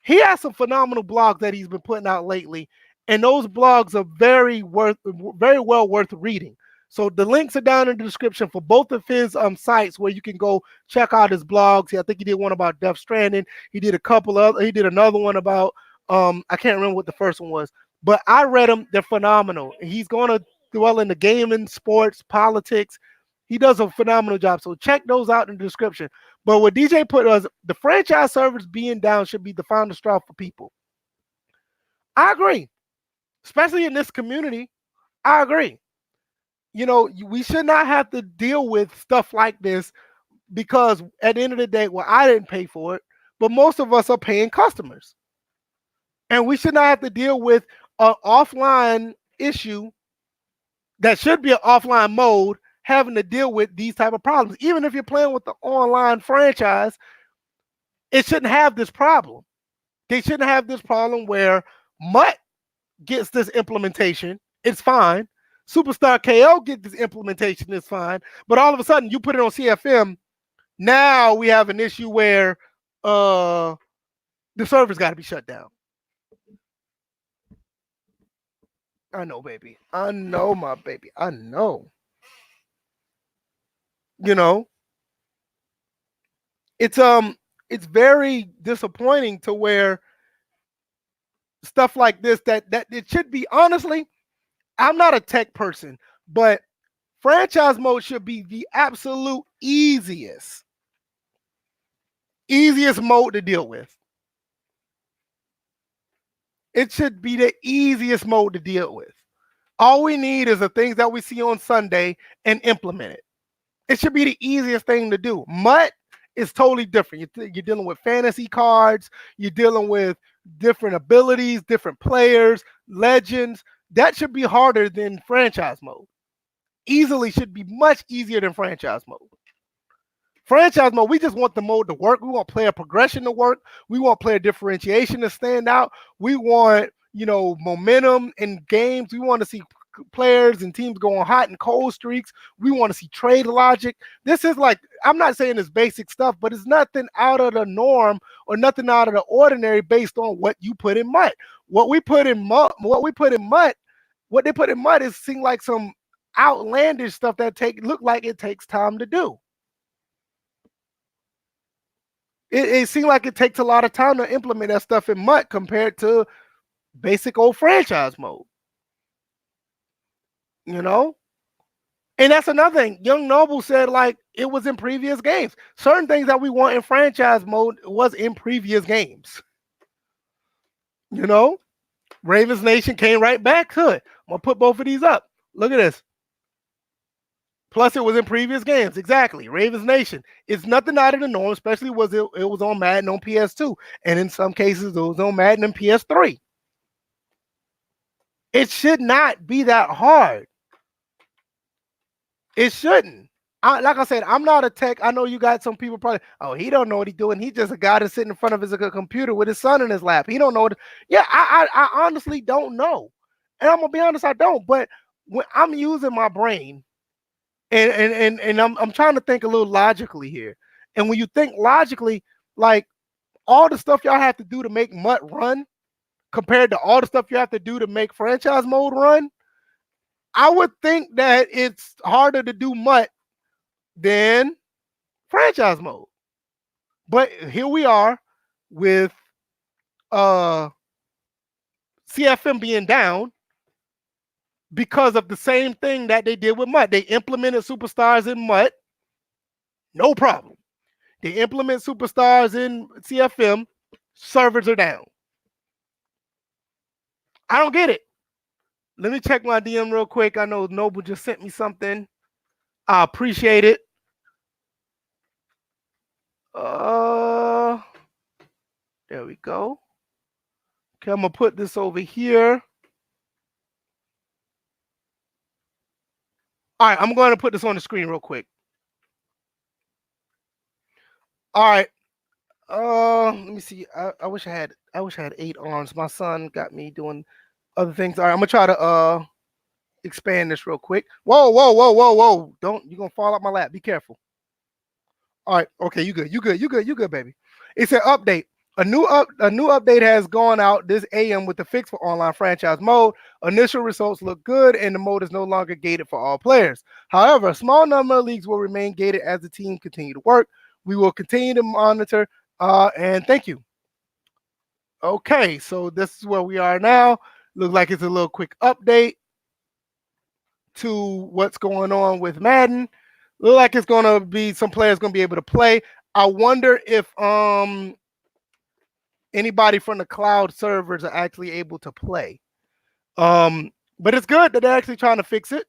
A: He has some phenomenal blogs that he's been putting out lately, and those blogs are very well worth reading. So the links are down in the description for both of his sites where you can go check out his blogs. I think he did one about Death Stranding. He did another one about I can't remember what the first one was, but I read them. They're phenomenal. He's going to dwell in the gaming, sports, politics. He does a phenomenal job. So check those out in the description. But what DJ put was the franchise servers being down should be the final straw for people. I agree. Especially in this community. I agree. We should not have to deal with stuff like this because at the end of the day, well, I didn't pay for it, but most of us are paying customers. And we should not have to deal with an offline issue that should be an offline mode having to deal with these type of problems. Even if you're playing with the online franchise, it shouldn't have this problem. They shouldn't have this problem where Mutt gets this implementation. It's fine. Superstar KO gets this implementation. It's fine. But all of a sudden, you put it on CFM. Now we have an issue where the server's got to be shut down. I know, baby. I know, my baby. I know. It's very disappointing to where stuff like this that it should be. Honestly, I'm not a tech person, but franchise mode should be the absolute easiest mode to deal with. It should be the easiest mode to deal with. All we need is the things that we see on Sunday and implement it. It should be the easiest thing to do. MUT is totally different. You're dealing with fantasy cards, you're dealing with different abilities, different players, legends. That should be harder than franchise mode. Easily should be much easier than franchise mode. Franchise mode, we just want the mode to work. We want player progression to work. We want player differentiation to stand out. We want, momentum in games. We want to see players and teams go on hot and cold streaks. We want to see trade logic. This is like, I'm not saying it's basic stuff, but it's nothing out of the norm or nothing out of the ordinary based on what you put in MUT. What they put in MUT is seem like some outlandish stuff that look like it takes time to do. It seems like it takes a lot of time to implement that stuff in MUT compared to basic old franchise mode. And that's another thing. Young Noble said, like, it was in previous games. Certain things that we want in franchise mode was in previous games. Ravens Nation came right back to it. I'm going to put both of these up. Look at this. Plus, it was in previous games. Exactly. Ravens Nation. It's nothing out of the norm, especially it was on Madden on PS2. And in some cases, it was on Madden and PS3. It should not be that hard. It shouldn't. Like I said, I'm not a tech. I know you got some people probably, he don't know what he's doing. He's just a guy that's sitting in front of his computer with his son in his lap. He don't know. Yeah, I honestly don't know. And I'm going to be honest, I don't. But when I'm using my brain, and I'm trying to think a little logically here. And when you think logically, like all the stuff y'all have to do to make MUT run compared to all the stuff you have to do to make franchise mode run, I would think that it's harder to do MUT than franchise mode. But here we are with CFM being down because of the same thing that they did with MUT. They implemented superstars in MUT. No problem. They implement superstars in CFM. Servers are down. I don't get it. Let me check my DM real quick. I know Noble just sent me something. I appreciate it. There we go. Okay, I'm going to put this over here. All right, I'm going to put this on the screen real quick. All right. Let me see. I wish I had 8 arms. My son got me doing other things. All right, I'm gonna try to expand this real quick. Whoa. You're gonna fall off my lap. Be careful. All right, okay, you good, baby. It's an update. A new update has gone out this AM with the fix for online franchise mode. Initial results look good, and the mode is no longer gated for all players. However, a small number of leagues will remain gated as the team continue to work. We will continue to monitor, and thank you. Okay, so this is where we are now. Looks like it's a little quick update to what's going on with Madden. Look like it's going to be some players going to be able to play. I wonder if anybody from the cloud servers are actually able to play. But it's good that they're actually trying to fix it.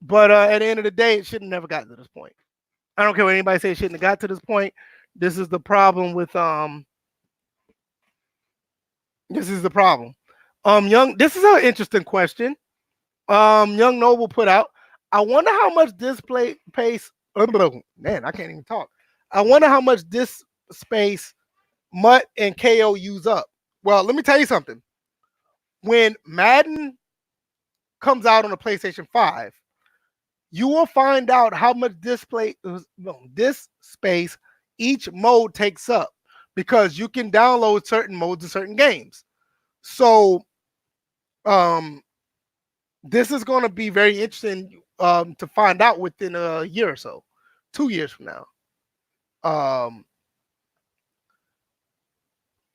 A: But at the end of the day, it should have never gotten to this point. I don't care what anybody says, it shouldn't have got to this point. This is the problem with this is the problem. This is an interesting question. Young Noble put out, I wonder how much display pace. Man, I can't even talk. I wonder how much this space MUT and KO use up. Well, let me tell you something. When Madden comes out on the PlayStation 5, you will find out how much this space each mode takes up because you can download certain modes of certain games. So this is going to be very interesting to find out within a year or so, 2 years from now.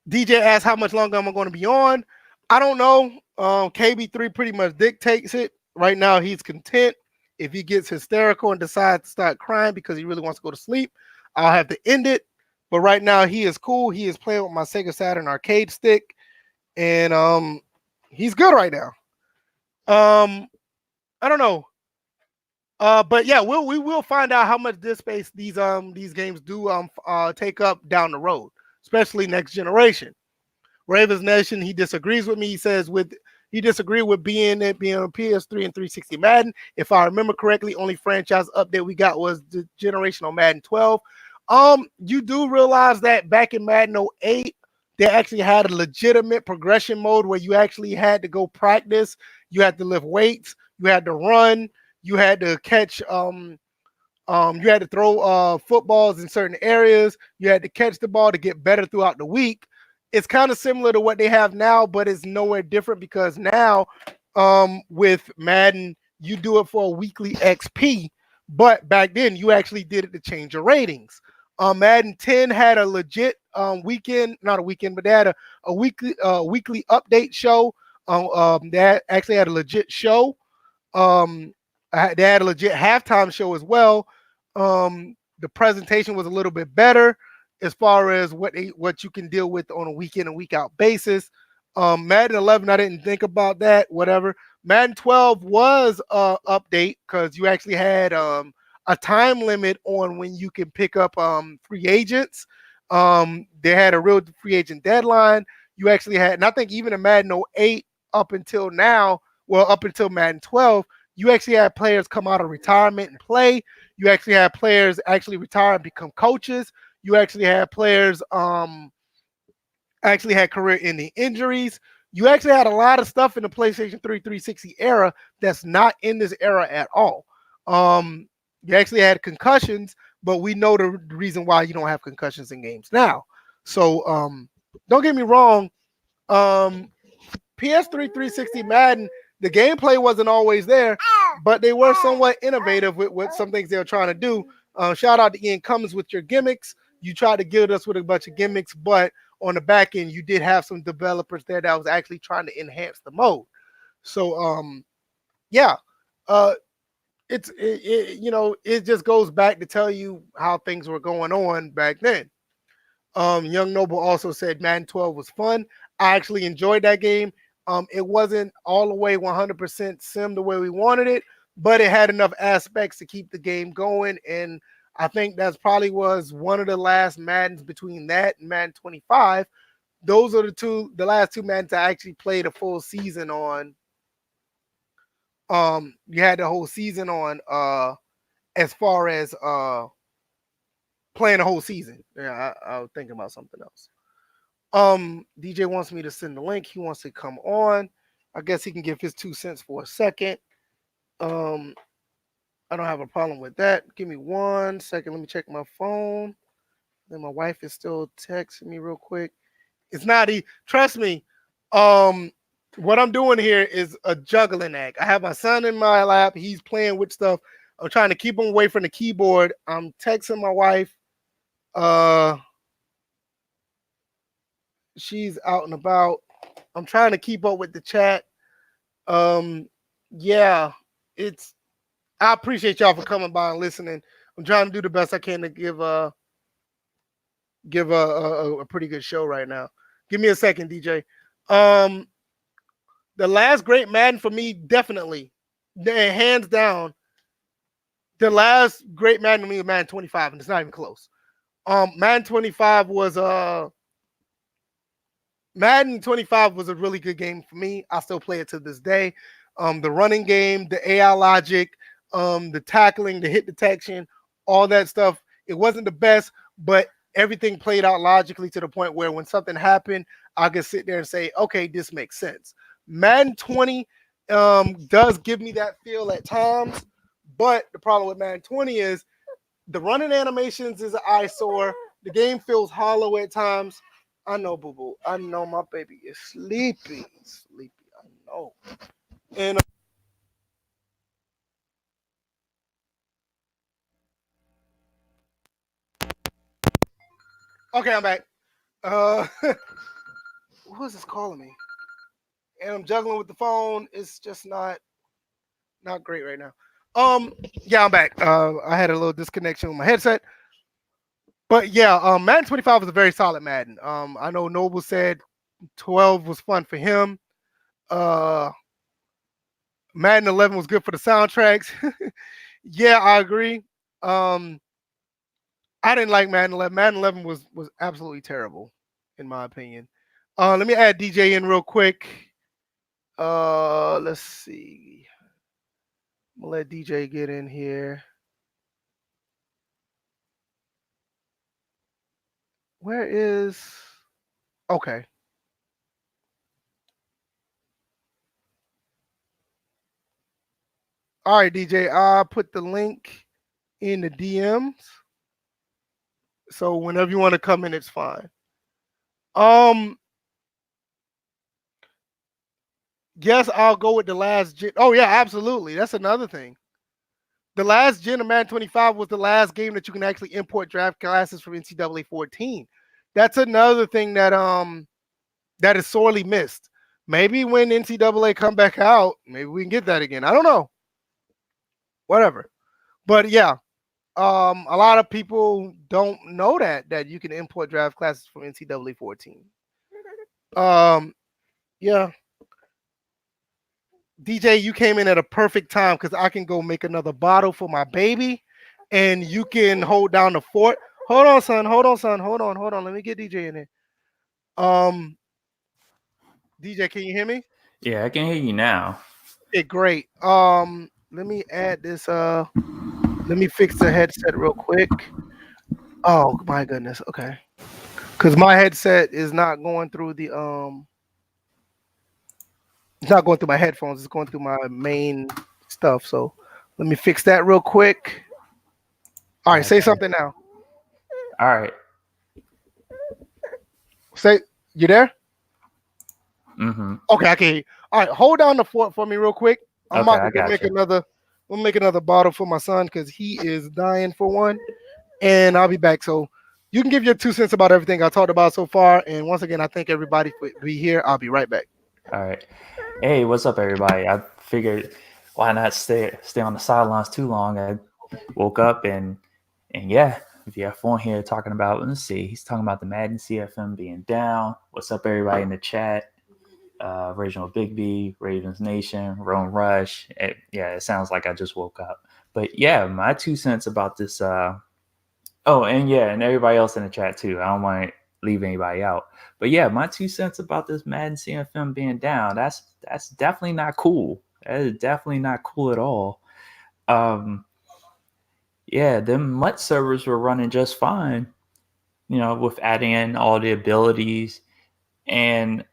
A: DJ asked how much longer I'm going to be on. I don't know. KB3 pretty much dictates it. Right now, he's content. If he gets hysterical and decides to start crying because he really wants to go to sleep, I'll have to end it. But right now, he is cool. He is playing with my Sega Saturn arcade stick. and he's good right now. I don't know. But yeah, we will find out how much disk space these games do take up down the road, especially next generation. Ravens Nation, he disagrees with me. He says he disagreed with being on PS3 and 360 Madden. If I remember correctly, only franchise update we got was the generational Madden 12. You do realize that back in Madden '08, they actually had a legitimate progression mode where you actually had to go practice. You had to lift weights. You had to run. You had to catch. You had to throw footballs in certain areas. You had to catch the ball to get better throughout the week. It's kind of similar to what they have now, but it's nowhere different because now with Madden, you do it for a weekly XP. But back then, you actually did it to change your ratings. Madden 10 had a legit weekend, not a weekend, but they had a weekly update show. They actually had a legit show. They had a legit halftime show as well. The presentation was a little bit better as far as what you can deal with on a week in and week out basis. Madden 11, I didn't think about that. Whatever. Madden 12 was a update because you actually had a time limit on when you can pick up free agents. They had a real free agent deadline. You actually had, and I think even in Madden '08 up until now, well, up until Madden 12, you actually had players come out of retirement and play. You actually had players actually retire and become coaches. You actually had players actually had career-ending injuries. You actually had a lot of stuff in the PlayStation 3 360 era that's not in this era at all. You actually had concussions, but we know the reason why you don't have concussions in games now. So don't get me wrong. PS3 360 Madden, the gameplay wasn't always there, but they were somewhat innovative with some things they were trying to do. Shout out to Ian Cummins with your gimmicks. You tried to gild us with a bunch of gimmicks, but on the back end, you did have some developers there that was actually trying to enhance the mode. So, yeah, it just goes back to tell you how things were going on back then. Young Noble also said Madden 12 was fun. I actually enjoyed that game. It wasn't all the way 100% sim the way we wanted it, but it had enough aspects to keep the game going. And I think that's probably was one of the last Maddens between that and Madden 25. Those are the last two Maddens I actually played a full season on. You had the whole season on as far as playing the whole season. Yeah, I was thinking about something else. DJ wants me to send the link. He wants to come on. I guess he can give his 2 cents for a second. I don't have a problem with that. Give me 1 second. Let me check my phone. Then my wife is still texting me real quick. It's not trust me. What I'm doing here is a juggling act. I have my son in my lap. He's playing with stuff. I'm trying to keep him away from the keyboard. I'm texting my wife. She's out and about. I'm trying to keep up with the chat. Yeah, I appreciate y'all for coming by and listening. I'm trying to do the best I can to give a pretty good show right now. Give me a second, DJ. The last great Madden for me, definitely, hands down, the last great Madden to me was Madden 25, and it's not even close. Madden 25 was Madden 25 was a really good game for me. I still play it to this day. The running game, the AI logic, the tackling, the hit detection, all that stuff. It wasn't the best, but everything played out logically to the point where when something happened, I could sit there and say, okay, this makes sense. Madden 20 does give me that feel at times, but the problem with Madden 20 is the running animations is an eyesore. The game feels hollow at times. I know, boo-boo. I know my baby is sleepy. Sleepy, I know. And okay, I'm back. Who is this calling me? And I'm juggling with the phone. It's just not great right now. Yeah, I'm back. I had a little disconnection with my headset. But yeah, Madden 25 was a very solid Madden. I know Noble said 12 was fun for him. Uh, Madden 11 was good for the soundtracks. Yeah, I agree. Um, I didn't like Madden 11. Madden 11 was absolutely terrible, in my opinion. Let me add DJ in real quick. Let's see. I'm gonna let DJ get in here. Where is? Okay. All right, DJ. I put the link in the DMs, so whenever you want to come in, it's fine. Um, yes, I'll go with the last gen. Oh yeah, absolutely. That's another thing. The last gen of Madden 25 was the last game that you can actually import draft classes from NCAA 14. That's another thing that is sorely missed. Maybe when NCAA come back out, maybe we can get that again. I don't know. Whatever. But yeah, a lot of people don't know that you can import draft classes from NCAA 14. Um, yeah, DJ, you came in at a perfect time because I can go make another bottle for my baby, and you can hold down the fort. Hold on, son. Hold on, son. Hold on. Let me get DJ in here. Um, DJ, can you hear me?
B: Yeah, I can hear you now.
A: Okay, great. Let me add this. Let me fix the headset real quick. Oh my goodness. Okay, because my headset is not going through it's not going through my headphones. It's going through my main stuff. So let me fix that real quick. All right, say
B: Gotcha.
A: something now.
B: All right.
A: Say you there?
B: Mm-hmm.
A: Okay, I can hear you. All right, hold down the fort for me real quick. I'm
B: Okay,
A: about to
B: I
A: go make
B: got you.
A: another. We'll make another bottle for my son because he is dying for one, and I'll be back. So you can give your 2 cents about everything I talked about so far. And once again, I thank everybody for being here. I'll be right back.
B: All right. Hey, what's up, everybody? I figured why not stay on the sidelines too long. I woke up and yeah, VF1 here talking about. Let's see, he's talking about the Madden CFM being down. What's up, everybody in the chat? Original Big B, Ravens Nation, Rome Rush. Yeah, it sounds like I just woke up. But yeah, my 2 cents about this. Oh, and yeah, and everybody else in the chat too. I don't want to leave anybody out. But yeah, my 2 cents about this Madden CFM being down. That's definitely not cool. That is definitely not cool at all. Um, yeah, them MUT servers were running just fine. With adding in all the abilities, and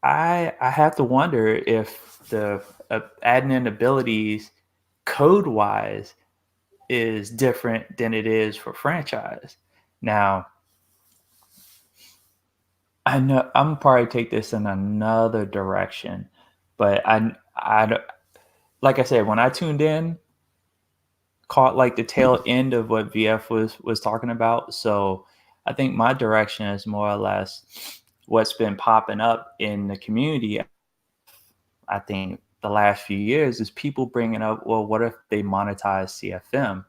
B: I have to wonder if the adding in abilities code wise is different than it is for franchise. Now, I know I'm probably take this in another direction, but like I said, when I tuned in, caught like the tail end of what VF was talking about. So I think my direction is more or less what's been popping up in the community. I think the last few years is people bringing up, well, what if they monetize CFM?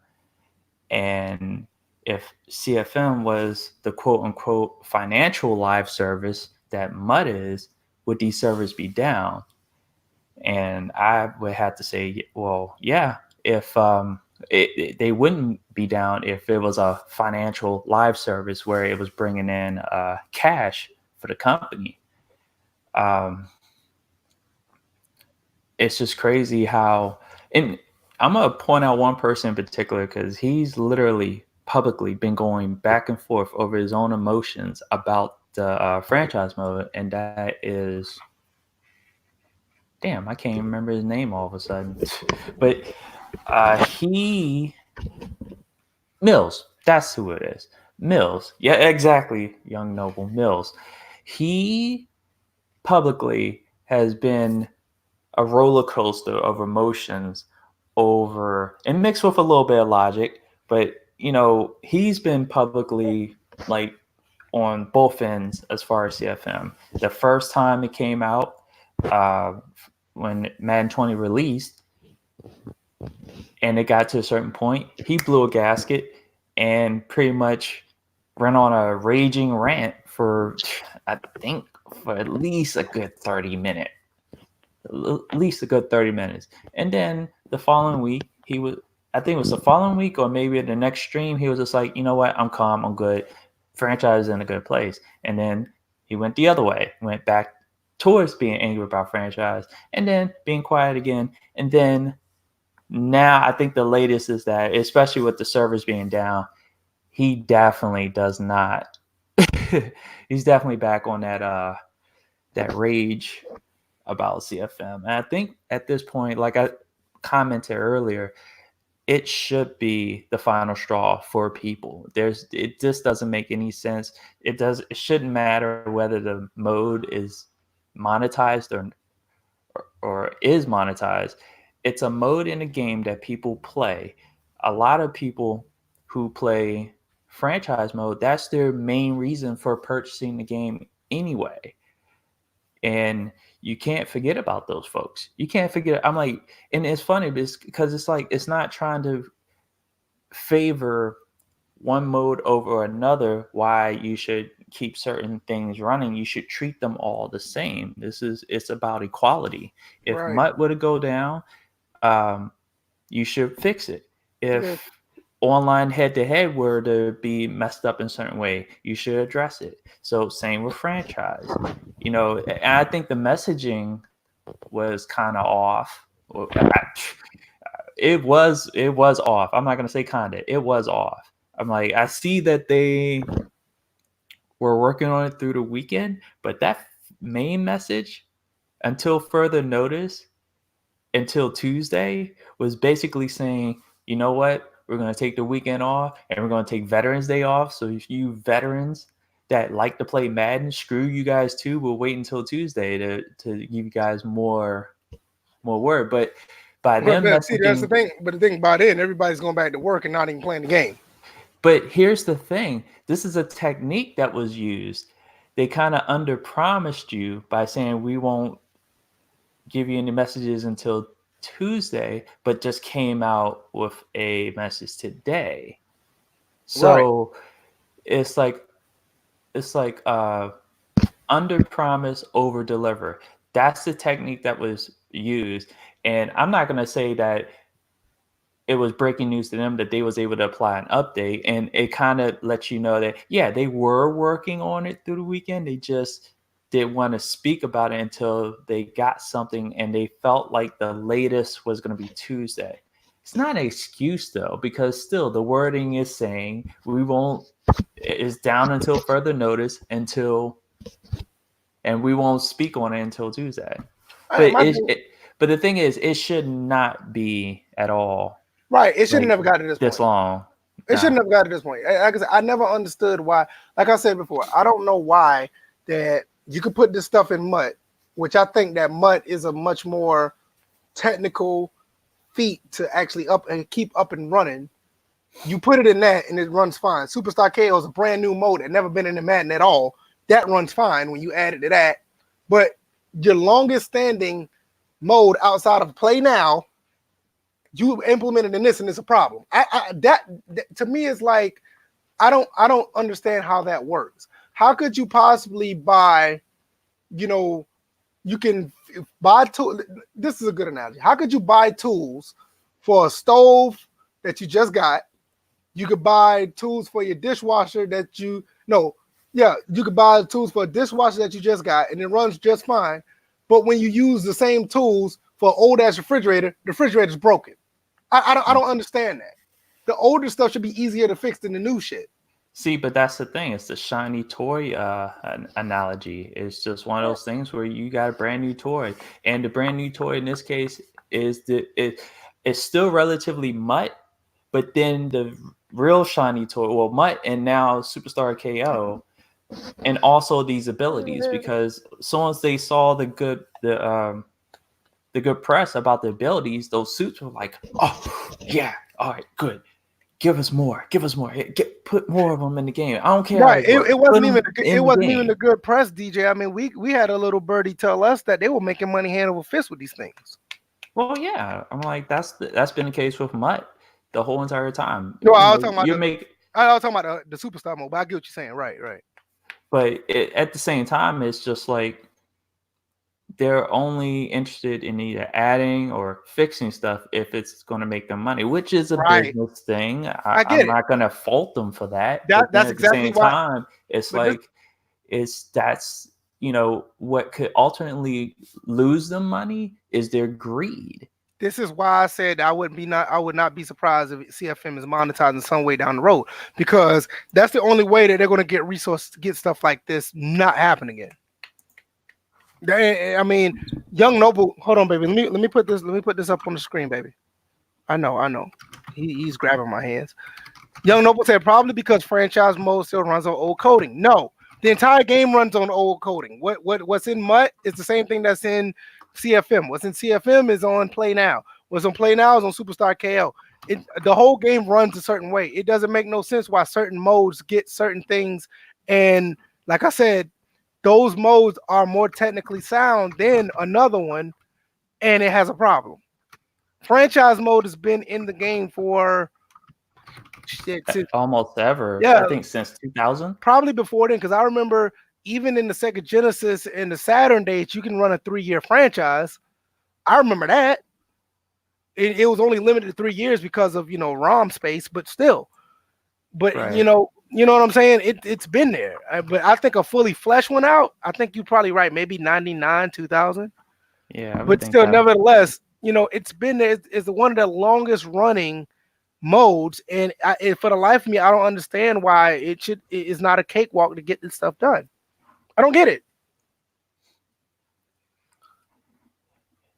B: And if CFM was the quote unquote financial live service that MUD is, would these servers be down? And I would have to say, well, yeah, if they wouldn't be down if it was a financial live service where it was bringing in cash for the company. Um, it's just crazy how, and I'm gonna point out one person in particular because he's literally publicly been going back and forth over his own emotions about the franchise mode, and that is, damn, I can't even remember his name all of a sudden, but he Mills, that's who it is. Mills, yeah, exactly, young noble Mills. He publicly has been a roller coaster of emotions over and mixed with a little bit of logic, but he's been publicly like on both ends as far as CFM. The first time it came out, uh, when Madden 20 released, and it got to a certain point, he blew a gasket and pretty much went on a raging rant for, I think, for at least a good 30 minutes. At least a good 30 minutes. And then the following week, I think it was the following week or maybe the next stream, he was just like, you know what, I'm calm, I'm good. Franchise is in a good place. And then he went the other way, went back towards being angry about franchise and then being quiet again. And then now I think the latest is that, especially with the servers being down, he definitely does not. He's definitely back on that rage about CFM. And I think at this point, like I commented earlier, it should be the final straw for people. It just doesn't make any sense. It shouldn't matter whether the mode is monetized or is monetized. It's a mode in a game that people play. A lot of people who play franchise mode, that's their main reason for purchasing the game anyway. And you can't forget about those folks. You can't forget. I'm like, and it's funny because it's like it's not trying to favor one mode over another. Why you should keep certain things running? You should treat them all the same. It's about equality. If
A: Right.
B: MUT were to go down, you should fix it. If
A: Yeah.
B: online head-to-head were to be messed up in a certain way, you should address it. So same with franchise. And I think the messaging was kind of off. It was off. I'm not going to say kind of. It was off. I'm like, I see that they were working on it through the weekend, but that main message, until further notice, until Tuesday, was basically saying, you know what? We're going to take the weekend off and we're going to take Veterans Day off. So if you veterans that like to play Madden, screw you guys too. We'll wait until Tuesday to give you guys more word. But by them
A: See, that's the
B: messaging,
A: thing. But the thing about it, everybody's going back to work and not even playing the game.
B: but here's the thing. This is a technique that was used. They kind of under-promised you by saying we won't give you any messages until Tuesday, but just came out with a message today. So
A: Right.
B: it's like under promise, over deliver. That's the technique that was used. And I'm not going to say that it was breaking news to them that they was able to apply an update, and it kind of lets you know that, yeah, they were working on it through the weekend. They just didn't want to speak about it until they got something, and they felt like the latest was going to be Tuesday. It's not an excuse though, because still the wording is saying it's down until further notice and we won't speak on it until Tuesday. But but the thing is, it should not be at all.
A: Right. It should have
B: Like
A: never got to this
B: this
A: point.
B: long.
A: It shouldn't have got to this point. Like I said, I never understood why. Like I said before, I don't know why that you could put this stuff in MUT, which I think that MUT is a much more technical feat to actually up and keep up and running. You put it in that and it runs fine. Superstar KO is a brand new mode that never been in the Madden at all. That runs fine when you add it to that. But your longest standing mode outside of Play Now, you implemented in this, and it's a problem. That to me is like, I don't understand how that works. How could you possibly buy, you can buy tools. This is a good analogy. How could you buy tools for a stove that you just got? You could buy tools for your dishwasher you could buy tools for a dishwasher that you just got, and it runs just fine. But when you use the same tools for an old ass refrigerator, the refrigerator's broken. I don't understand that. The older stuff should be easier to fix than the new shit.
B: See, but that's the thing. It's the shiny toy analogy. It's just one of those things where you got a brand new toy, and the brand new toy in this case is it's still relatively MUT, but then the real shiny toy, well, MUT and now Superstar KO, and also these abilities, because as soon as they saw the good press about the abilities, those suits were like, oh yeah, all right, good. Give us more. Put more of them in the game. I don't care.
A: Right. It wasn't even a good press, DJ. I mean, we had a little birdie tell us that they were making money hand over fist with these things.
B: Well, yeah. I'm like, that's been the case with MUT the whole entire time.
A: No, I was talking about
B: I
A: was talking about the superstar mode, but I get what you're saying. Right.
B: But at the same time, it's just like they're only interested in either adding or fixing stuff if it's going to make them money, which is a
A: Right.
B: business thing.
A: I
B: I'm
A: get it.
B: not going to fault them for that. But then
A: That's
B: at the
A: exactly
B: same
A: why.
B: time, it's
A: But this,
B: like that's what could alternately lose them money is their greed.
A: this is why I said I would not be surprised if CFM is monetized in some way down the road, because that's the only way that they're going to get resources to get stuff like this not happening again. I mean, Young Noble, hold on, baby. Let me put this up on the screen, baby. I know. He's grabbing my hands. Young Noble said probably because franchise mode still runs on old coding. No, the entire game runs on old coding. What's in MUT is the same thing that's in CFM. What's in CFM is on Play Now. What's on Play Now is on Superstar KO. The whole game runs a certain way. It doesn't make no sense why certain modes get certain things. And like I said, those modes are more technically sound than another one, and it has a problem. Franchise mode has been in the game for shit since,
B: Almost ever,
A: yeah,
B: I think, since 2000.
A: probably before then, because I remember even in the Sega Genesis and the Saturn days, you can run a 3-year franchise. I remember that. It was only limited to 3 years because of ROM space, but still. But
B: Right.
A: you know what I'm saying? It's been there. But I think a fully fleshed one out, I think you're probably right, maybe 99, 2000.
B: Yeah, I would
A: But
B: think
A: still,
B: that.
A: nevertheless, it's been there. It's one of the longest running modes, and for the life of me, I don't understand why it is not a cakewalk to get this stuff done. I don't get it.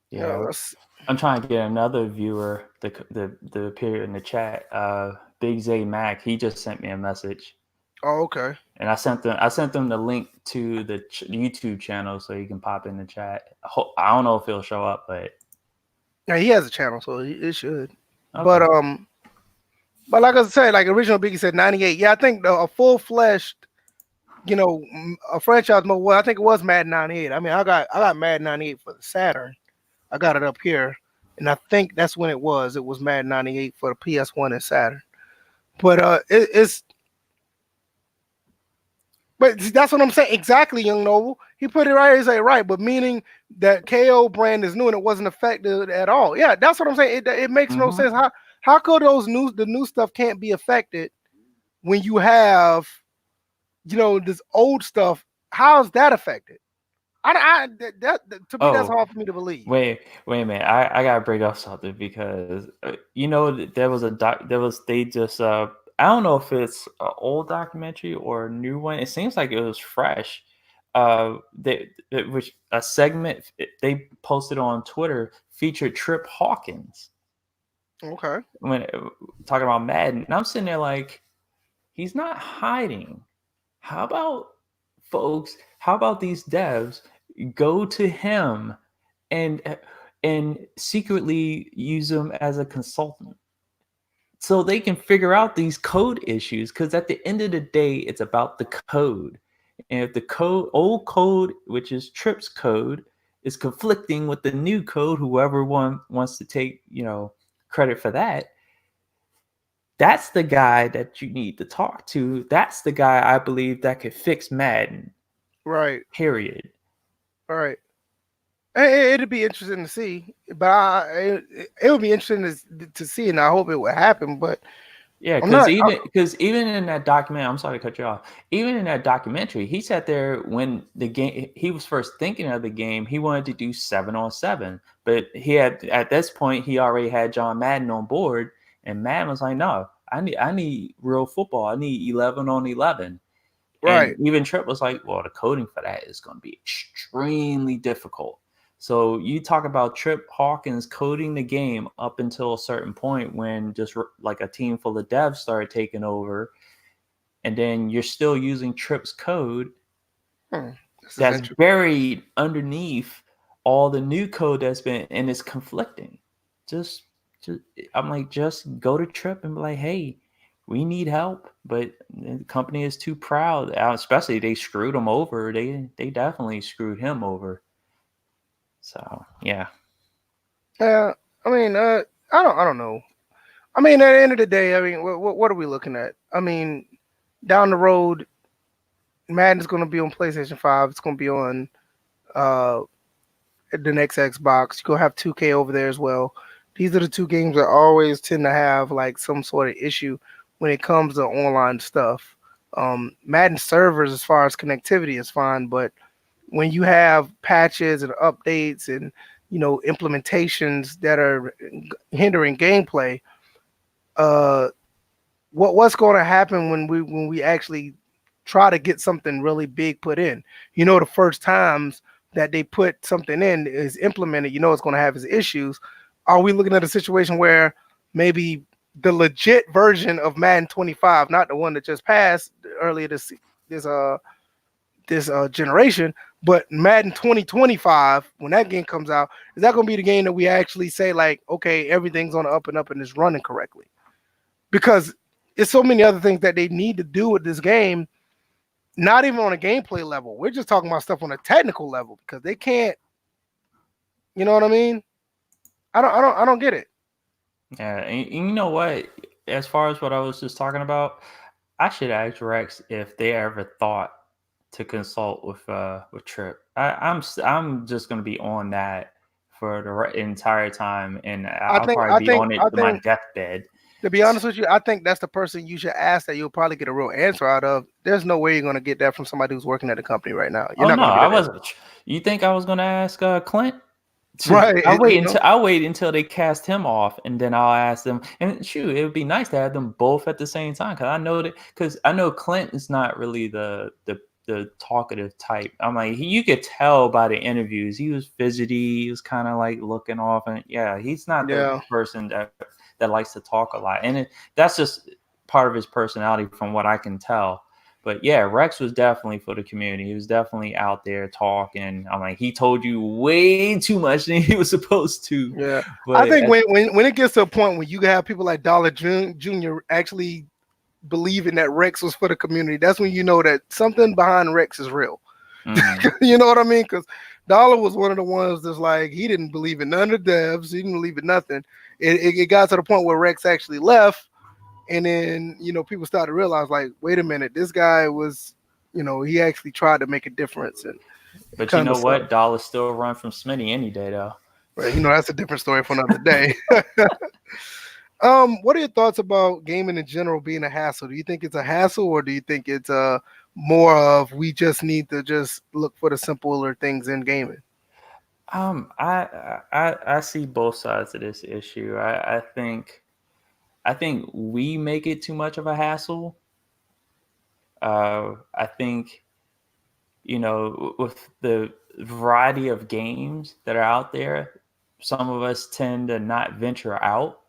B: Yeah, I'm trying to get another viewer to appear in the chat. Big Zay Mac, he just sent me a message,
A: Oh, okay.
B: and I sent them the link to the YouTube channel so you can pop in the chat. I don't know if he'll show up, but
A: Yeah, he has a channel, so it should.
B: okay.
A: But like I said, like original Biggie said, 98. Yeah, I think a full fleshed, a franchise mode. Well, I think it was Madden 98. I mean, I got Madden 98 for the Saturn. I got it up here, and I think that's when it was. It was Madden 98 for the PS1 and Saturn. But but that's what I'm saying. Exactly, Young Noble. He put it right. He said right, but meaning that KO brand is new and it wasn't affected at all. Yeah, that's what I'm saying. It makes no sense. How could the new stuff can't be affected when you have this old stuff? How's that affected? That to me that's hard for me to believe.
B: Wait a minute. I gotta bring up something because there was they just I don't know if it's an old documentary or a new one. It seems like it was fresh. Which a segment they posted on Twitter featured Trip Hawkins.
A: Okay.
B: When talking about Madden, and I'm sitting there like, he's not hiding. How about folks? How about these devs go to him and secretly use him as a consultant so they can figure out these code issues? Because at the end of the day, it's about the code. And if the old code, which is Trip's code, is conflicting with the new code, whoever wants to take credit for that, that's the guy that you need to talk to. That's the guy I believe that could fix Madden.
A: Right.
B: Period.
A: All right. It'd be interesting to see, but it would be interesting to see, and I hope it would happen. But
B: yeah, because even in that documentary, I'm sorry to cut you off. Even in that documentary, he sat there when the game. He was first thinking of the game. He wanted to do 7-on-7, but at this point he already had John Madden on board, and Madden was like, "No, I need real football. I need 11-on-11."
A: Right.
B: And even Trip was like, "Well, the coding for that is going to be extremely difficult." So you talk about Trip Hawkins coding the game up until a certain point when just like a team full of devs started taking over, and then you're still using Trip's code that's buried underneath all the new code that's been, and it's conflicting. Just I'm like, just go to Trip and be like, "Hey, we need help," but the company is too proud. Especially they screwed him over. They definitely screwed him over. So yeah.
A: Yeah, I mean, I don't know. I mean, at the end of the day, I mean, what are we looking at? I mean, down the road, Madden's going to be on PlayStation 5. It's going to be on uh, the next Xbox. You're going to have 2K over there as well. These are the two games that always tend to have like some sort of issue when it comes to online stuff. Madden servers, as far as connectivity, is fine, but when you have patches and updates and implementations that are hindering gameplay, uh, what's going to happen when we actually try to get something really big put in? The first times that they put something in is implemented, it's going to have its issues. Are we looking at a situation where maybe the legit version of Madden 25, not the one that just passed earlier this uh this generation, but Madden 2025, when that game comes out, is that going to be the game that we actually say like, okay, everything's on the up and up and it's running correctly? Because it's so many other things that they need to do with this game, not even on a gameplay level. We're just talking about stuff on a technical level because they can't. You know what I mean? I don't get it.
B: Yeah, and you know what? As far as what I was just talking about, I should ask Rex if they ever thought to consult with Trip. I'm just gonna be on that for the entire time, and
A: I
B: I'll
A: think
B: probably
A: I
B: be
A: think
B: on
A: I
B: it to my
A: think
B: deathbed.
A: to be honest with you, I think that's the person you should ask that you'll probably get a real answer out of. There's no way you're gonna get that from somebody who's working at the company right now. You're
B: Oh
A: not
B: no,
A: gonna get
B: I
A: that answer.
B: wasn't. You think I was gonna ask Clint?
A: Right.
B: I'll wait until they cast him off, and then I'll ask them. And shoot, it would be nice to have them both at the same time because I know Clint is not really the talkative type. I'm like you could tell by the interviews he was fidgety. He was kind of like looking off, and yeah, he's not the
A: Yeah.
B: person that likes to talk a lot, and that's just part of his personality from what I can tell. But yeah, Rex was definitely for the community. He was definitely out there talking. I'm like, he told you way too much than he was supposed to.
A: Yeah. I
B: But
A: think when it gets to a point where you have people like Dollar Jr. actually believing that Rex was for the community, that's when you know that something behind Rex is real.
B: mm-hmm.
A: You know what I mean? Because Dollar was one of the ones that's like he didn't believe in none of the devs. He didn't believe in nothing. It got to the point where Rex actually left, and then people started to realize like, wait a minute, this guy was, he actually tried to make a difference and
B: But you
A: kind of
B: know
A: stuff.
B: what? Dollar still run from Smitty any day though.
A: Right? That's a different story for another day. What are your thoughts about gaming in general being a hassle? Do you think it's a hassle, or do you think it's more of we just need to just look for the simpler things in gaming?
B: I see both sides of this issue. I think we make it too much of a hassle. I think with the variety of games that are out there, some of us tend to not venture out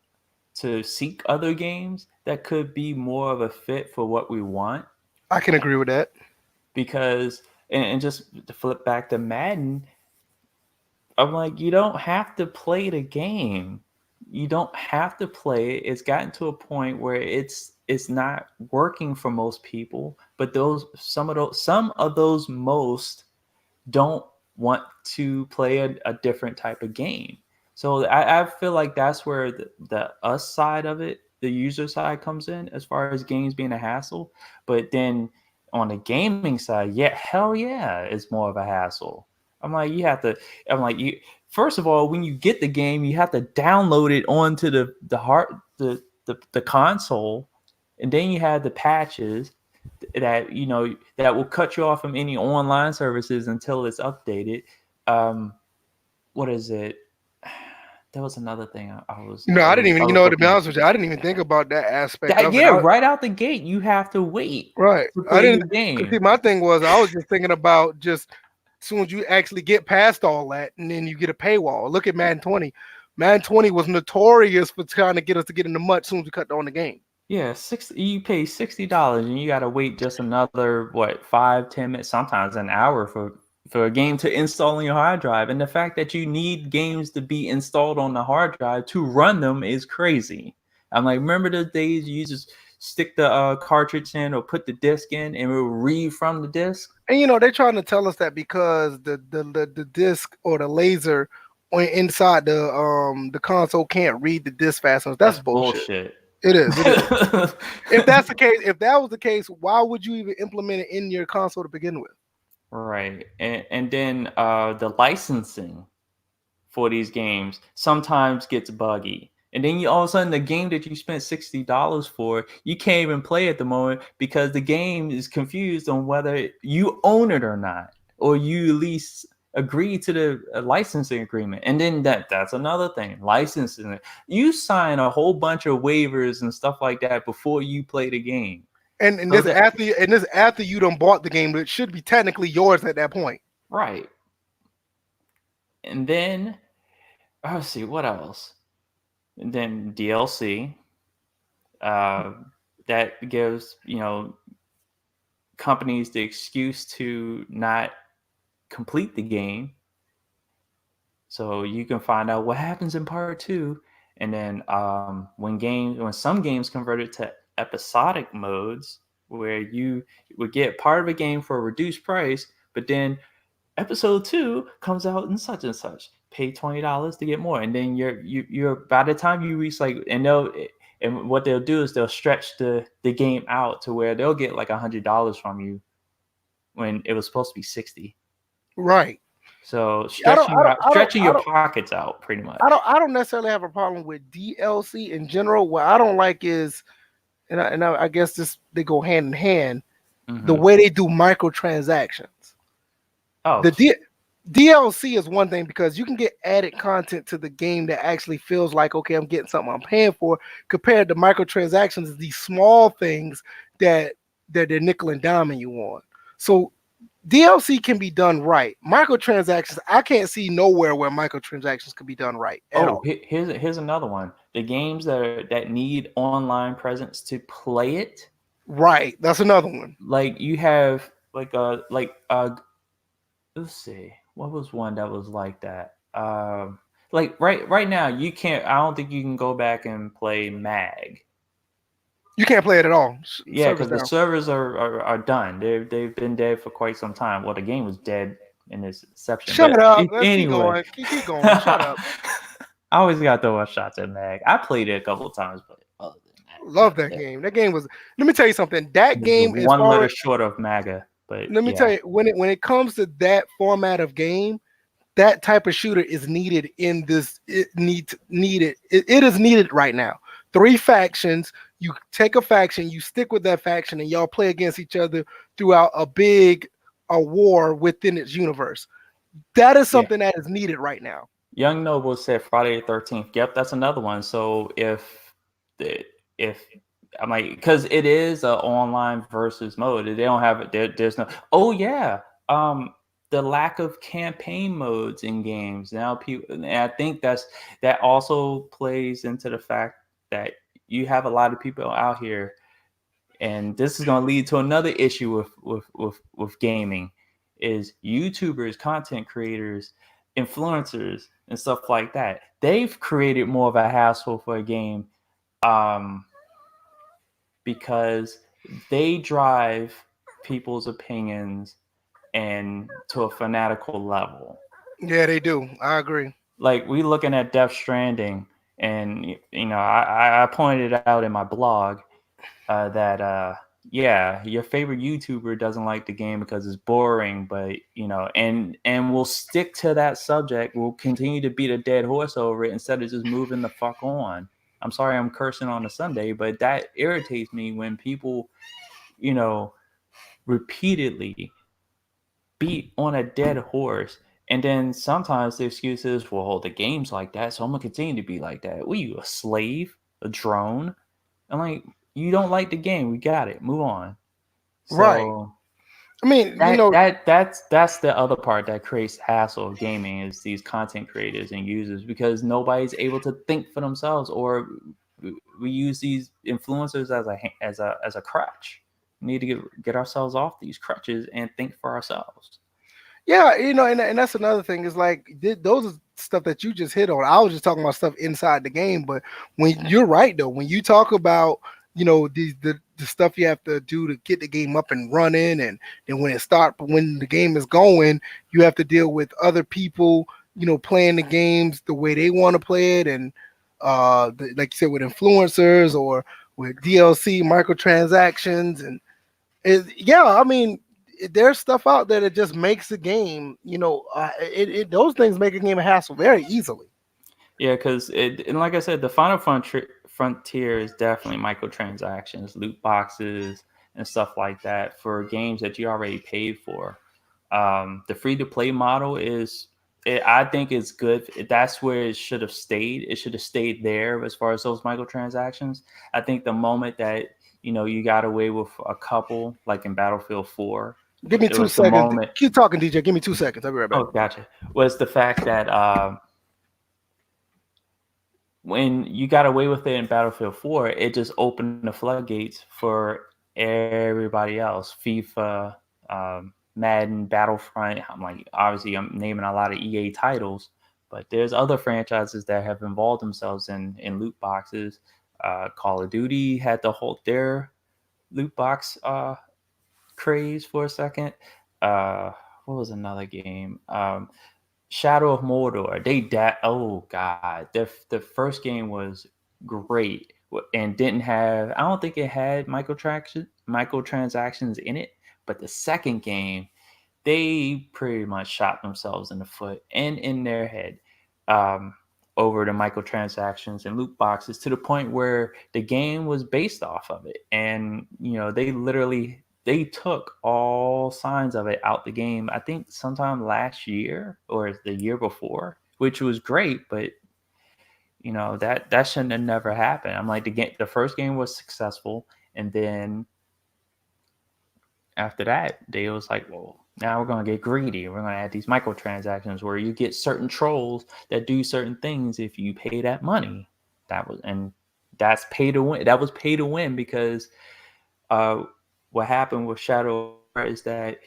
B: to seek other games that could be more of a fit for what we want.
A: I can agree with that.
B: Because, and just to flip back to Madden, I'm like, you don't have to play the game. You don't have to play it. It's gotten to a point where it's not working for most people, but some of those most don't want to play a different type of game. So I feel like that's where the us side of it, the user side comes in as far as games being a hassle. But then on the gaming side, yeah, hell yeah, it's more of a hassle. I'm like, you first of all, when you get the game, you have to download it onto the console, and then you have the patches that that will cut you off from any online services until it's updated. What is it? There was another thing
A: I didn't even,
B: I was
A: to be
B: looking
A: honest with you, I didn't even think about that aspect
B: that.
A: of it.
B: Yeah, right out the gate, you have to wait
A: Right.
B: to
A: I
B: play
A: didn't,
B: your
A: because see,
B: game.
A: my thing was, I was just thinking about just as soon as you actually get past all that and then you get a paywall. Look at Madden 20. Madden 20 was notorious for trying to get us to get in the mud as soon as we cut on the game.
B: Yeah, you pay $60 and you got to wait just another 5-10 minutes, sometimes an hour for a game to install on your hard drive. And the fact that you need games to be installed on the hard drive to run them is crazy. I'm like, remember those days you just stick the cartridge in or put the disc in and it will read from the disc?
A: And they're trying to tell us that because the disc or the laser inside the console can't read the disc fast enough. That's
B: That's
A: bullshit.
B: bullshit.
A: It is. It is. If that's the case, if that was the case, why would you even implement it in your console to begin with?
B: Right. And then the licensing for these games sometimes gets buggy. And then you all of a sudden the game that you spent $60 for, you can't even play at the moment because the game is confused on whether you own it or not, or you at least agree to the licensing agreement. And then that's another thing, licensing. You sign a whole bunch of waivers and stuff like that before you play the game.
A: And
B: So
A: this
B: that
A: after you done bought the game, it should be technically yours at that point.
B: right. And then let's see what else. And then DLC. Uh, that gives companies the excuse to not complete the game, so you can find out what happens in part 2. And then when some games converted to episodic modes, where you would get part of a game for a reduced price, but then episode 2 comes out in such and such, pay $20 to get more. And then you're by the time you reach and what they'll do is they'll stretch the game out to where they'll get like $100 from you when it was supposed to be 60.
A: Right.
B: So
A: I
B: your
A: don't
B: pockets out pretty much.
A: I don't necessarily have a problem with DLC in general. What I don't like is, I guess they go hand in hand, the
B: Mm-hmm.
A: way they do microtransactions.
B: Oh,
A: DLC is one thing because you can get added content to the game that actually feels like, okay, I'm getting something I'm paying for, compared to microtransactions, these small things that they're nickel and diming you on. So DLC can be done right. Microtransactions, I can't see nowhere where microtransactions can be done right at all.
B: Here's another one. The games that need online presence to play it.
A: Right, that's another one.
B: Like you have let's see, what was one that was like that? Like right now, you can't. I don't think you can go back and play Mag.
A: You can't play it at all.
B: Yeah, because the servers are done. They've been dead for quite some time. Well, the game was dead in its inception.
A: Shut up. Let's
B: Anyway,
A: keep going. Shut up.
B: I always got to throw shots at Mag. I played it a couple of times, but other than that,
A: love that game. That game was. Let me tell you something. That game is
B: one letter short of MAGA. But
A: let me tell you, when it comes to that format of game, that type of shooter is needed in this. It is needed right now. 3 factions. You take a faction, you stick with that faction, and y'all play against each other throughout a war within its universe. That is something that is needed right now.
B: Young Noble said Friday the 13th. Yep, that's another one. So if I'm like, because it is an online versus mode, they don't have it. There's no. Oh yeah, the lack of campaign modes in games now. People, and I think that also plays into the fact that you have a lot of people out here, and this is going to lead to another issue with gaming, is YouTubers, content creators, influencers, and stuff like that. They've created more of a hassle for a game, because they drive people's opinions and to a fanatical level.
A: Yeah, they do. I agree.
B: Like, we looking at Death Stranding. And, I pointed out in my blog that, your favorite YouTuber doesn't like the game because it's boring, but, and we'll stick to that subject. We'll continue to beat a dead horse over it instead of just moving the fuck on. I'm sorry I'm cursing on a Sunday, but that irritates me when people, repeatedly beat on a dead horse. And then sometimes the excuse is, well, the game's like that, so I'm going to continue to be like that. What are you, a slave? A drone? I'm like, you don't like the game. We got it. Move on. So,
A: right. I mean,
B: that's the other part that creates hassle of gaming, is these content creators and users, because nobody's able to think for themselves, or we use these influencers as a crutch. We need to get ourselves off these crutches and think for ourselves.
A: Yeah, and that's another thing, is like those are stuff that you just hit on. I was just talking about stuff inside the game, but when you're right though, when you talk about the stuff you have to do to get the game up and running, and then when the game is going, you have to deal with other people, playing the games the way they want to play it, and like you said, with influencers or with DLC microtransactions, and yeah, I mean, there's stuff out there that just makes the game, those things make a game a hassle very easily.
B: Yeah, because and like I said, the final frontier is definitely microtransactions, loot boxes, and stuff like that for games that you already paid for. The free to play model I think it's good. That's where it should have stayed. It should have stayed there as far as those microtransactions. I think the moment that you got away with a couple, like in Battlefield 4,
A: Give me
B: it
A: two
B: was the
A: seconds.
B: moment.
A: Keep talking, DJ. Give me 2 seconds. I'll be right back.
B: Oh, gotcha. Was the fact that when you got away with it in Battlefield 4, it just opened the floodgates for everybody else. FIFA, Madden, Battlefront. Obviously, I'm naming a lot of EA titles, but there's other franchises that have involved themselves in loot boxes. Call of Duty had to hold their loot box craze for a second. What was another game? Shadow of Mordor. Oh god, the first game was great and didn't have. I don't think it had microtransactions in it, but the second game, they pretty much shot themselves in the foot and in their head um, over the microtransactions and loot boxes to the point where the game was based off of it, and they took all signs of it out the game. I think sometime last year or the year before, which was great, but that shouldn't have never happened. I'm like the first game was successful, and then after that, they was like, well, now we're going to get greedy. We're going to add these microtransactions where you get certain trolls that do certain things if you pay that money. That's pay to win. That was pay to win because uh, what happened with Shadow of War is that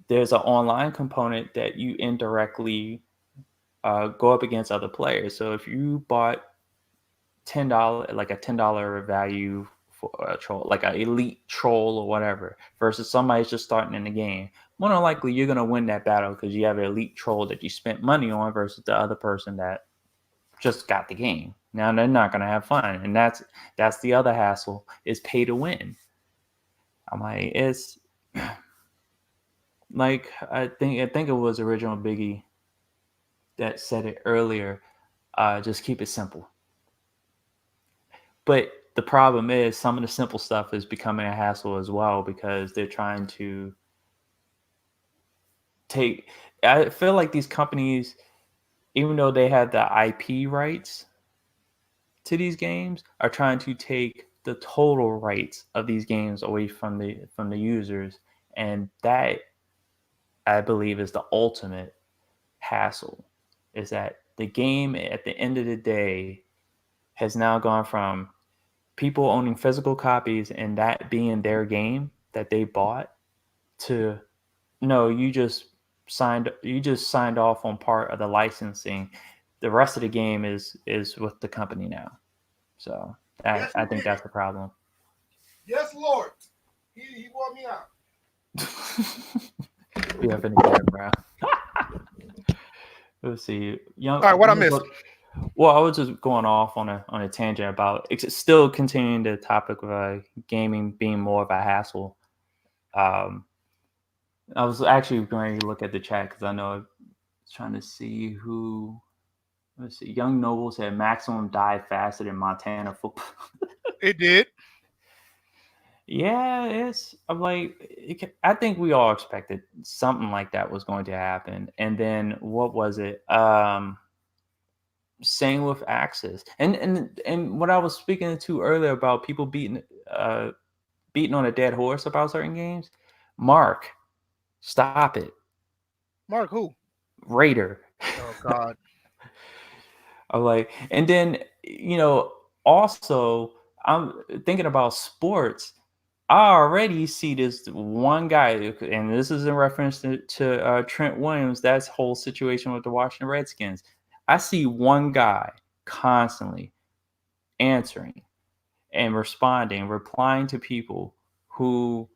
B: there's an online component that you indirectly go up against other players. So if you bought $10, like a $10 value for a troll, like an elite troll or whatever, versus somebody's just starting in the game, more than likely you're gonna win that battle because you have an elite troll that you spent money on versus the other person that just got the game. Now they're not gonna have fun, and that's the other hassle is pay to win. I'm like, it's like I think it was original Biggie that said it earlier. Just keep it simple. But the problem is some of the simple stuff is becoming a hassle as well because they're trying to take. I feel like these companies, even though they have the IP rights to these games, are trying to take the total rights of these games away from the users, and that I believe is the ultimate hassle. Is that the game at the end of the day has now gone from people owning physical copies and that being their game that they bought to no, you just signed off on part of the licensing. The rest of the game is with the company now. So
A: Yes,
B: I
A: he
B: think
A: did.
B: that's the problem.
A: Yes, Lord. He wore me out.
B: We have any there, bro. Let's see.
A: All right, what I missed?
B: Well, I was just going off on a tangent about it's still continuing the topic of gaming being more of a hassle. Um, I was actually going to look at the chat because I know I was trying to see who. Let's see. Young Noble said maximum died faster than Montana football.
A: It did.
B: Yeah, I'm like, I think we all expected something like that was going to happen. And then what was it? Same with Axis, and what I was speaking to earlier about people beating on a dead horse about certain games. Mark, stop it,
A: Mark who?
B: Raider.
A: Oh God.
B: I'm like, and then also I'm thinking about sports. I already see this one guy, and this is in reference to Trent Williams. That's whole situation with the Washington Redskins. I see one guy constantly answering and responding, replying to people who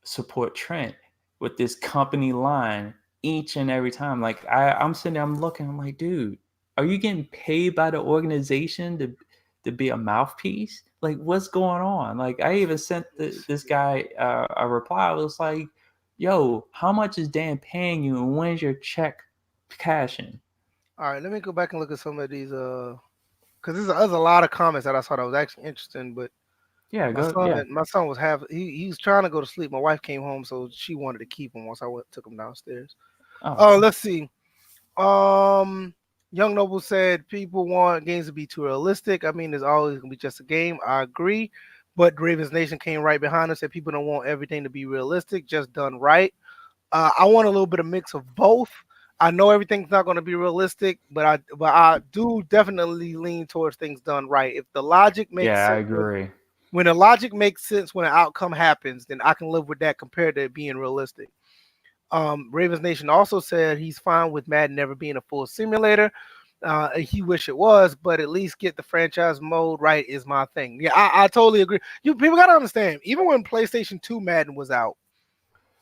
B: support Trent with this company line each and every time. Like I'm sitting there, I'm looking, I'm like, dude, Are you getting paid by the organization to be a mouthpiece? Like, what's going on? Like, I even sent this guy a reply. I was like, "Yo, how much is Dan paying you, and when's your check cashing?"
A: All right, let me go back and look at some of these. Because there's a lot of comments that I saw that was actually interesting. But
B: Yeah, go. Yeah.
A: my son was he was trying to go to sleep. My wife came home, so she wanted to keep him once took him downstairs.
B: Oh,
A: Oh, let's see. Um, Young Noble said people want games to be too realistic. I mean, there's always gonna be just a game. I agree, but Ravens Nation came right behind us. Said people don't want everything to be realistic, just done right. I want a little bit of mix of both. I know everything's not going to be realistic, but I do definitely lean towards things done right. If the logic makes
B: yeah, I
A: sense,
B: agree.
A: when the logic makes sense when an outcome happens, then I can live with that compared to it being realistic. Ravens Nation also said he's fine with Madden never being a full simulator. He wish it was, but at least get the franchise mode right is my thing. Yeah, I totally agree. You people gotta understand, even when PlayStation 2 Madden was out,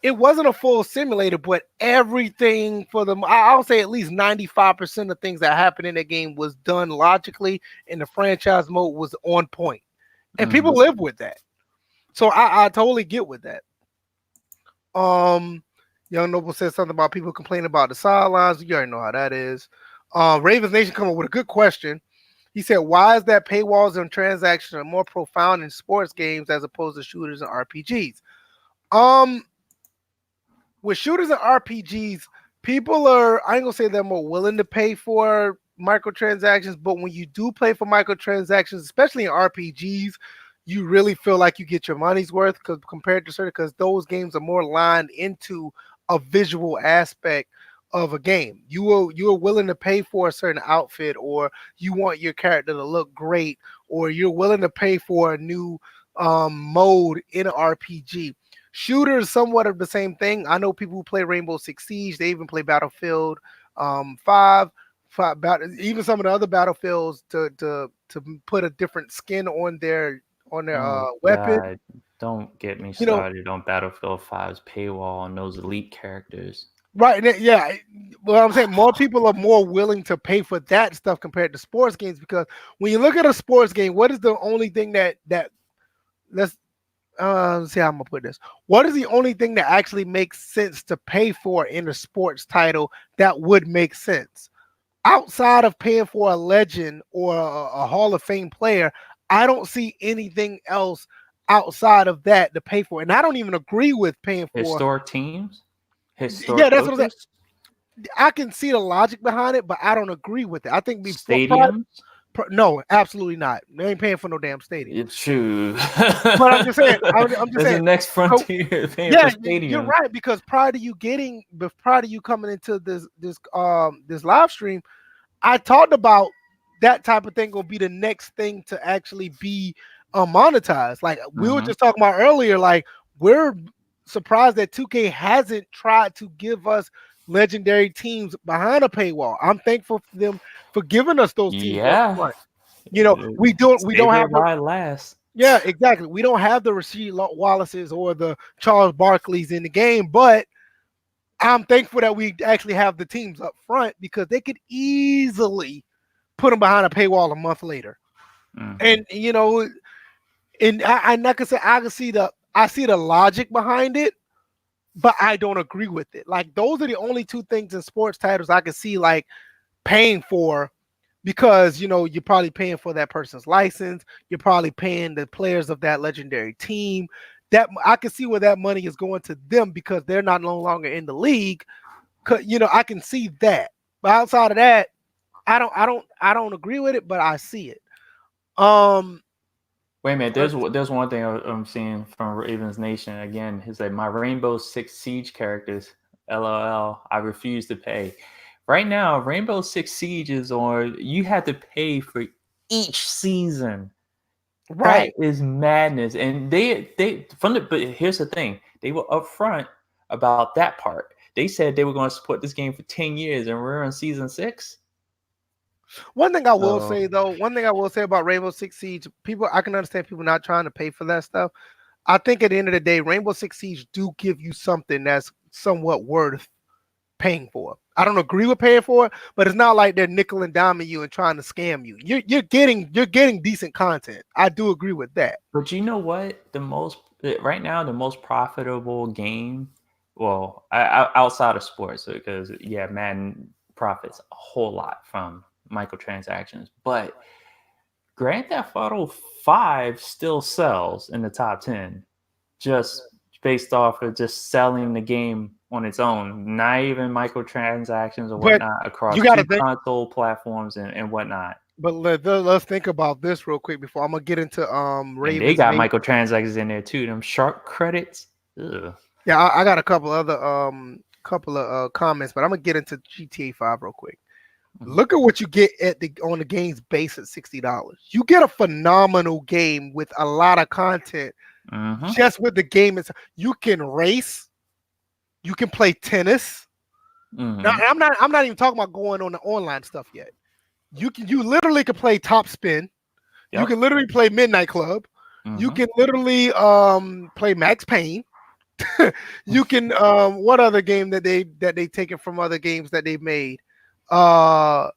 A: it wasn't a full simulator, but everything for them, I'll say at least 95% of things that happened in the game was done logically, and the franchise mode was on point. And people
B: Mm-hmm.
A: live with that. So I totally get with that. Um, Young Noble said something about people complaining about the sidelines. You already know how that is. Ravens Nation come up with a good question. He said, "Why is that paywalls and transactions are more profound in sports games as opposed to shooters and RPGs?" Um, with shooters and RPGs, people are, I ain't gonna say they're more willing to pay for microtransactions, but when you do pay for microtransactions, especially in RPGs, you really feel like you get your money's worth because compared to certain, because those games are more lined into a visual aspect of a game. You are willing to pay for a certain outfit, or you want your character to look great, or you're willing to pay for a new mode in an RPG. Shooter is somewhat of the same thing. I know people who play Rainbow Six Siege. They even play Battlefield 5, even some of the other battlefields to put a different skin on their
B: Oh
A: weapon.
B: God, don't get me
A: You know,
B: started on Battlefield 5's paywall and those elite characters.
A: right? Yeah. Well, I'm saying more people are more willing to pay for that stuff compared to sports games because when you look at a sports game, what is the only thing that let's let's see how I'm gonna put this. What is the only thing that actually makes sense to pay for in a sports title that would make sense? Outside of paying for a legend or a Hall of Fame player, I don't see anything else outside of that to pay for. And I don't even agree with paying for.
B: Historic teams, historic
A: Yeah, that's what I'm saying.
B: coaches,
A: I can see the logic behind it, but I don't agree with it. I think before,
B: stadiums.
A: no, absolutely not. They ain't paying for no damn stadium.
B: It's true.
A: But I'm just saying, I'm just
B: That's the
A: saying.
B: next
A: So,
B: frontier, paying for
A: yeah, you're
B: stadiums.
A: right because prior to you coming into this live stream, I talked about that type of thing will be the next thing to actually be monetized. Like we were
B: Mm-hmm.
A: just talking about earlier, like we're surprised that 2K hasn't tried to give us legendary teams behind a paywall. I'm thankful for them for giving us those teams up
B: Yeah.
A: front. You know, we
B: Stay
A: don't
B: there
A: have the
B: while it lasts.
A: yeah, exactly. We don't have the Rasheed Wallaces or the Charles Barkleys in the game, but I'm thankful that we actually have the teams up front because they could easily put them behind a paywall a month later.
B: Mm.
A: And you know, and I like I said, I see the logic behind it, but I don't agree with it. Like those are the only two things in sports titles I can see like paying for because you know you're probably paying for that person's license, you're probably paying the players of that legendary team. That I can see where that money is going to them because they're not no longer in the league. You know, I can see that. But outside of that, I don't agree with it, but I see it. Um,
B: Wait a minute. There's one thing I'm seeing from Ravens Nation again. He said my Rainbow Six Siege characters. LOL. I refuse to pay. Right now, Rainbow Six Siege is on. You had to pay for each season. That
A: right.
B: is madness. And they from the but here's the thing. They were upfront about that part. They said they were going to support this game for 10 years and we're on season 6.
A: One thing I will
B: So
A: say though, one thing I will say about Rainbow Six Siege, people I can understand people not trying to pay for that stuff. I think at the end of the day, Rainbow Six Siege do give you something that's somewhat worth paying for. I don't agree with paying for it, but it's not like they're nickel and diming you and trying to scam you. You're getting decent content. I do agree with that.
B: But you know what? Right now, the most profitable game, well, outside of sports, because yeah, Madden profits a whole lot from microtransactions, but Grand Theft Auto 5 still sells in the top 10 just based off of just selling the game on its own, not even microtransactions or
A: But
B: whatnot
A: you
B: across
A: got to
B: two
A: think.
B: console platforms and whatnot.
A: But let's think about this real quick before I'm gonna get into
B: And they
A: Ravens
B: got
A: Nation.
B: microtransactions in there too. Them shark credits. Ugh.
A: Yeah, I got a couple other comments, but I'm gonna get into GTA 5 real quick. Look at what you get on the game's base at $60. You get a phenomenal game with a lot of content.
B: Mm-hmm.
A: Just with the game, you can race, you can play tennis.
B: Mm-hmm.
A: Now, I'm not even talking about going on the online stuff yet. You literally can play Top Spin.
B: Yep.
A: You can literally play Midnight Club.
B: Mm-hmm.
A: You can literally play Max Payne. You can what other game that they taken from other games that they've made? Now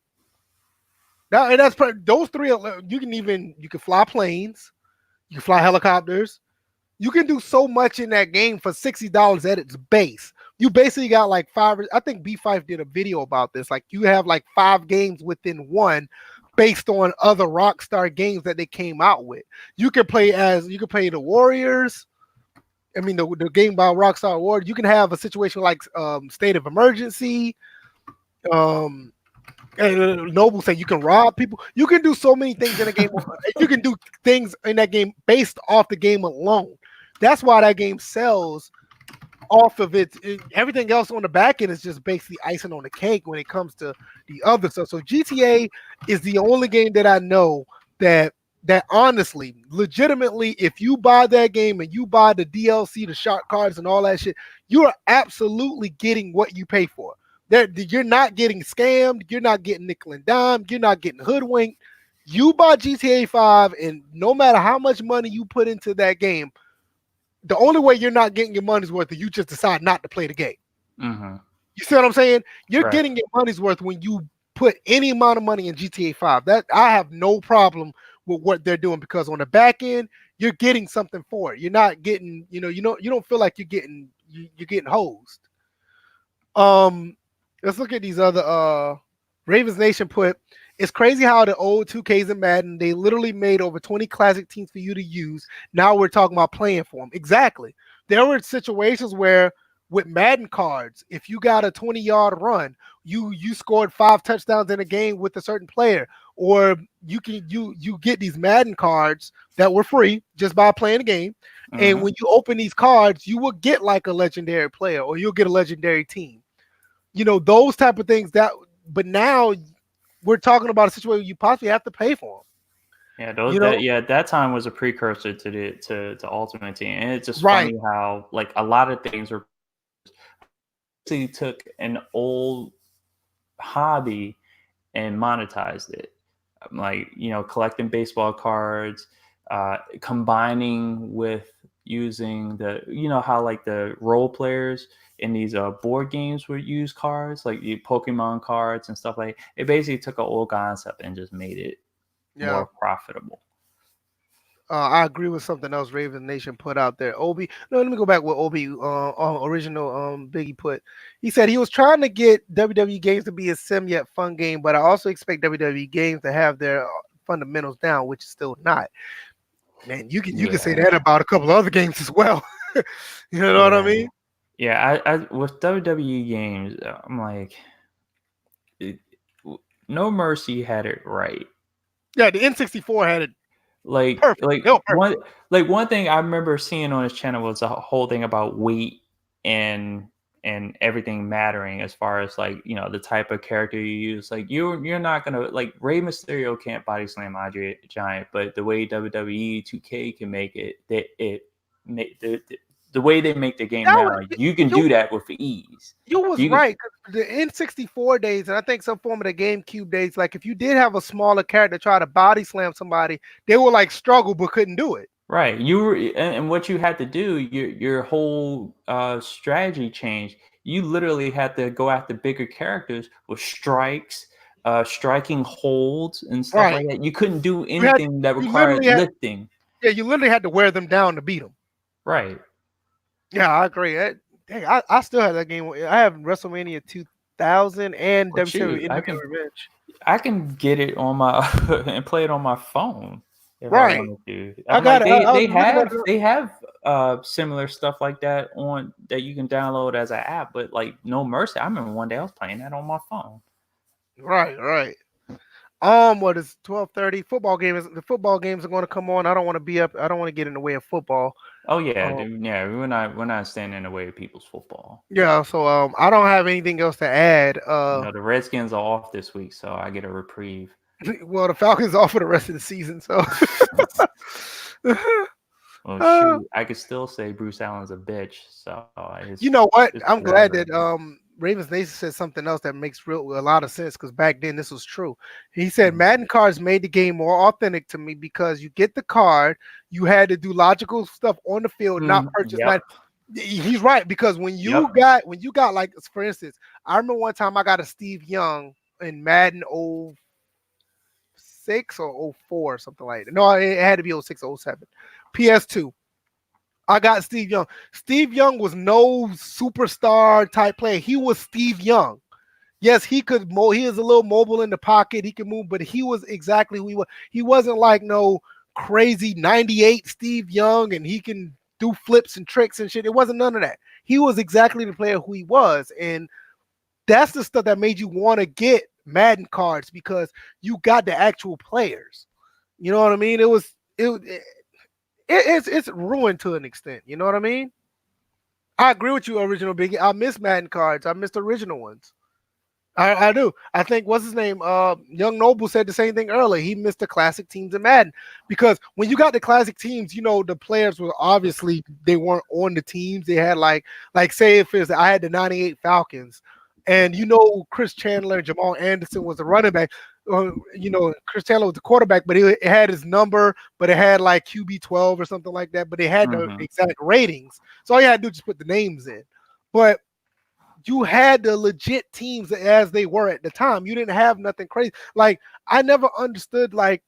A: and that's those three. You can fly planes, you can fly helicopters. You can do so much in that game for $60 at its base. You basically got like five. I think B5 did a video about this. Like you have like 5 games within one, based on other Rockstar games that they came out with. You can play the Warriors. I mean the game by Rockstar Warriors. You can have a situation like State of Emergency. And Noble say you can rob people. You can do so many things in a game. You can do things in that game based off the game alone. That's why that game sells off of it. Everything else on the back end is just basically icing on the cake when it comes to the other stuff. So GTA is the only game that I know that honestly, legitimately, if you buy that game and you buy the DLC, the shot cards, and all that shit, you are absolutely getting what you pay for. You're not getting scammed. You're not getting nickel and dime. You're not getting hoodwinked. You buy GTA 5, and no matter how much money you put into that game, the only way you're not getting your money's worth is you just decide not to play the game.
B: Mm-hmm.
A: You see what I'm saying? You're
B: Right.
A: getting your money's worth when you put any amount of money in GTA 5. That I have no problem with what they're doing, because on the back end, you're getting something for it. You're not getting, you don't feel like you're getting hosed. Let's look at these other Ravens Nation put. It's crazy how the old 2Ks and Madden, they literally made over 20 classic teams for you to use. Now we're talking about playing for them. Exactly. There were situations where with Madden cards, if you got a 20-yard run, you scored 5 touchdowns in a game with a certain player, or you get these Madden cards that were free just by playing the game. Mm-hmm. And when you open these cards, you will get like a legendary player, or you'll get a legendary team. Those type of things but now we're talking about a situation where you possibly have to pay for them.
B: Yeah, that time was a precursor to Ultimate Team, and it's just funny how like a lot of things were took an old hobby and monetized it, like collecting baseball cards, combining with using how like the role players in these board games would use cards, like the Pokemon cards and stuff like that. It basically took an old concept and just made it more profitable.
A: I agree with something else Raven Nation put out there. Obi, no, let me go back with Obi original Biggie put. He said he was trying to get WWE games to be a sim yet fun game, but I also expect WWE games to have their fundamentals down, which is still not. Man, you can say that about a couple of other games as well. You know what I mean?
B: Yeah, I with WWE games, I'm like, No Mercy had it right.
A: Yeah, the N64 had it.
B: Like one thing I remember seeing on his channel was a whole thing about weight and everything mattering as far as like the type of character you use. Like you're not gonna, like, Rey Mysterio can't body slam Andre Giant, but the way WWE 2K can make it, the way they make the game now, you can do that with ease.
A: You was right. The N64 days, and I think some form of the GameCube days, like if you did have a smaller character try to body slam somebody, they would like struggle but couldn't do it.
B: Right. You were, and what you had to do, your whole strategy changed. You literally had to go after bigger characters with strikes, striking holds, and stuff
A: Right.
B: like that. You couldn't do
A: You had
B: anything that
A: you
B: required
A: literally had
B: lifting.
A: yeah, you literally had to wear them down to beat them.
B: Right.
A: Yeah, I agree. Dang, I still have that game. I have WrestleMania 2000 and
B: Well,
A: WCW
B: shoot,
A: Independent Revenge.
B: I can get it on my and play it on my phone if I
A: Right.
B: wanted to.
A: I
B: I'm
A: got
B: like
A: it. I was looking at
B: they have similar stuff like that on that you can download as an app, but like No Mercy. I remember one day I was playing that on my phone.
A: right, right. What is 12:30? The football games are going to come on. I don't want to be up. I don't want to get in the way of football.
B: Oh yeah,
A: Um,
B: dude, yeah. We're not standing in the way of people's football.
A: yeah. So I don't have anything else to add.
B: You know, the Redskins are off this week, so I get a reprieve.
A: Well, the Falcons off for the rest of the season. So,
B: Well,
A: uh,
B: shoot, I could still say Bruce Allen's a bitch. So
A: you know what?
B: it's
A: I'm glad
B: whatever.
A: that Ravens Nation said something else that makes a lot of sense because back then this was true. He said
B: Mm,
A: Madden cards made the game more authentic to me because you get the card, you had to do logical stuff on the field, not purchase
B: yep.
A: Madden. He's right because
B: Yep.
A: when you got like for instance, I remember one time I got a Steve Young in Madden 06 or 04 or something like that. No, it had to be 06 or 07. PS2. I got Steve Young. Steve Young was no superstar type player. He was Steve Young. Yes, he could. He is a little mobile in the pocket. He can move, but he was exactly who he was. He wasn't like no crazy '98 Steve Young, and he can do flips and tricks and shit. It wasn't none of that. He was exactly the player who he was, and that's the stuff that made you want to get Madden cards because you got the actual players. You know what I mean? It's ruined to an extent. You know what I mean? I agree with you, original Biggie. I miss Madden cards. I miss the original ones. I do. I think what's his name? Young Noble said the same thing earlier. He missed the classic teams in Madden because when you got the classic teams, you know the players were obviously they weren't on the teams. They had like say if it's I had the '98 Falcons, and you know Chris Chandler, Jamal Anderson was the running back. You know Chris Chandler was the quarterback, but it had his number, but it had like QB 12 or something like that. But they had the
B: Mm-hmm.
A: exact ratings, so all you had to do was just put the names in. But you had the legit teams as they were at the time. You didn't have nothing crazy. Like I never understood like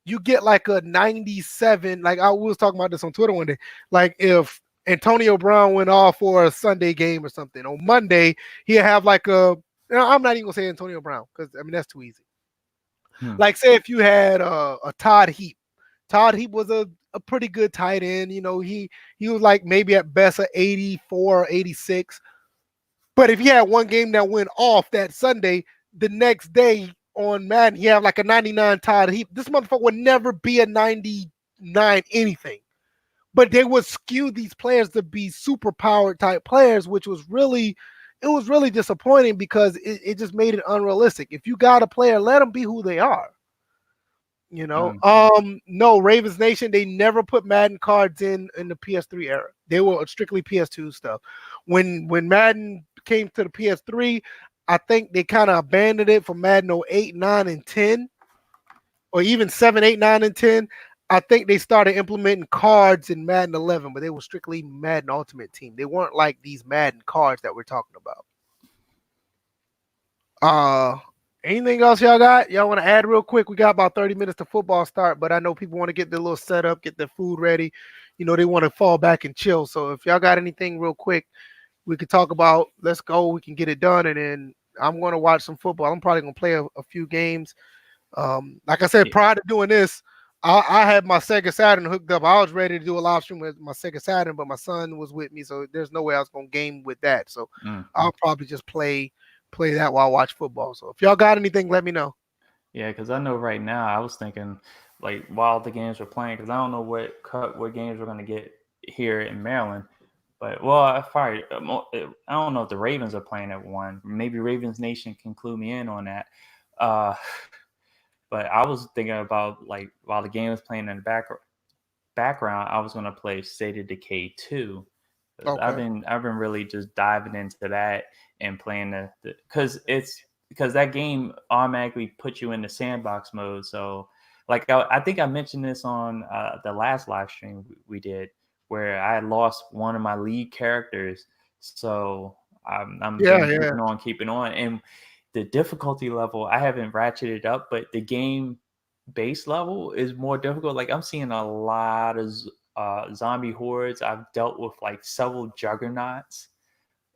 A: you get like a 97, like I was talking about this on Twitter one day. Like if Antonio Brown went off for a Sunday game or something, on Monday, he'll have like I'm not even gonna say Antonio Brown because I mean that's too easy.
B: Hmm.
A: Like say if you had a Todd Heap. Todd Heap was a pretty good tight end. You know, he was like maybe at best a 84 or 86. But if he had one game that went off that Sunday, the next day on Madden, he had like a 99 Todd Heap. This motherfucker would never be a 99 anything. But they would skew these players to be super powered type players, which was really disappointing because it just made it unrealistic. If you got a player, let them be who they are. You know,
B: Mm.
A: no, Ravens Nation, they never put Madden cards in the PS3 era. They were strictly PS2 stuff. When Madden came to the PS3, I think they kind of abandoned it for Madden 08, 9, and 10, or even 7, 8, 9, and 10. I think they started implementing cards in Madden 11, but they were strictly Madden Ultimate Team. They weren't like these Madden cards that we're talking about. Anything else y'all got? Y'all want to add real quick? We got about 30 minutes to football start, but I know people want to get their little setup, get their food ready. You know, they want to fall back and chill. So if y'all got anything real quick, we could talk about. Let's go. We can get it done, and then I'm going to watch some football. I'm probably going to play a few games. Like I said,
B: Yeah.
A: prior to doing this, I had my Sega Saturn hooked up. I was ready to do a live stream with my Sega Saturn, but my son was with me, so there's no way I was going to game with that. So
B: Mm.
A: I'll probably just play that while I watch football. So if y'all got anything, let me know.
B: Yeah, because I know right now I was thinking like while the games were playing, because I don't know what games we're gonna get here in Maryland. But well, I don't know if the Ravens are playing at one. Maybe Ravens Nation can clue me in on that. Uh, but I was thinking about like while the game was playing in the background, I was gonna play State of Decay 2.
A: Okay.
B: I've been really just diving into that and playing because that game automatically puts you in the sandbox mode. So Like I think I mentioned this on the last live stream we did, where I lost one of my lead characters. So I'm
A: Yeah,
B: been
A: yeah.
B: keeping on, and the difficulty level I haven't ratcheted up, but the game base level is more difficult. Like I'm seeing a lot of zombie hordes. I've dealt with like several juggernauts,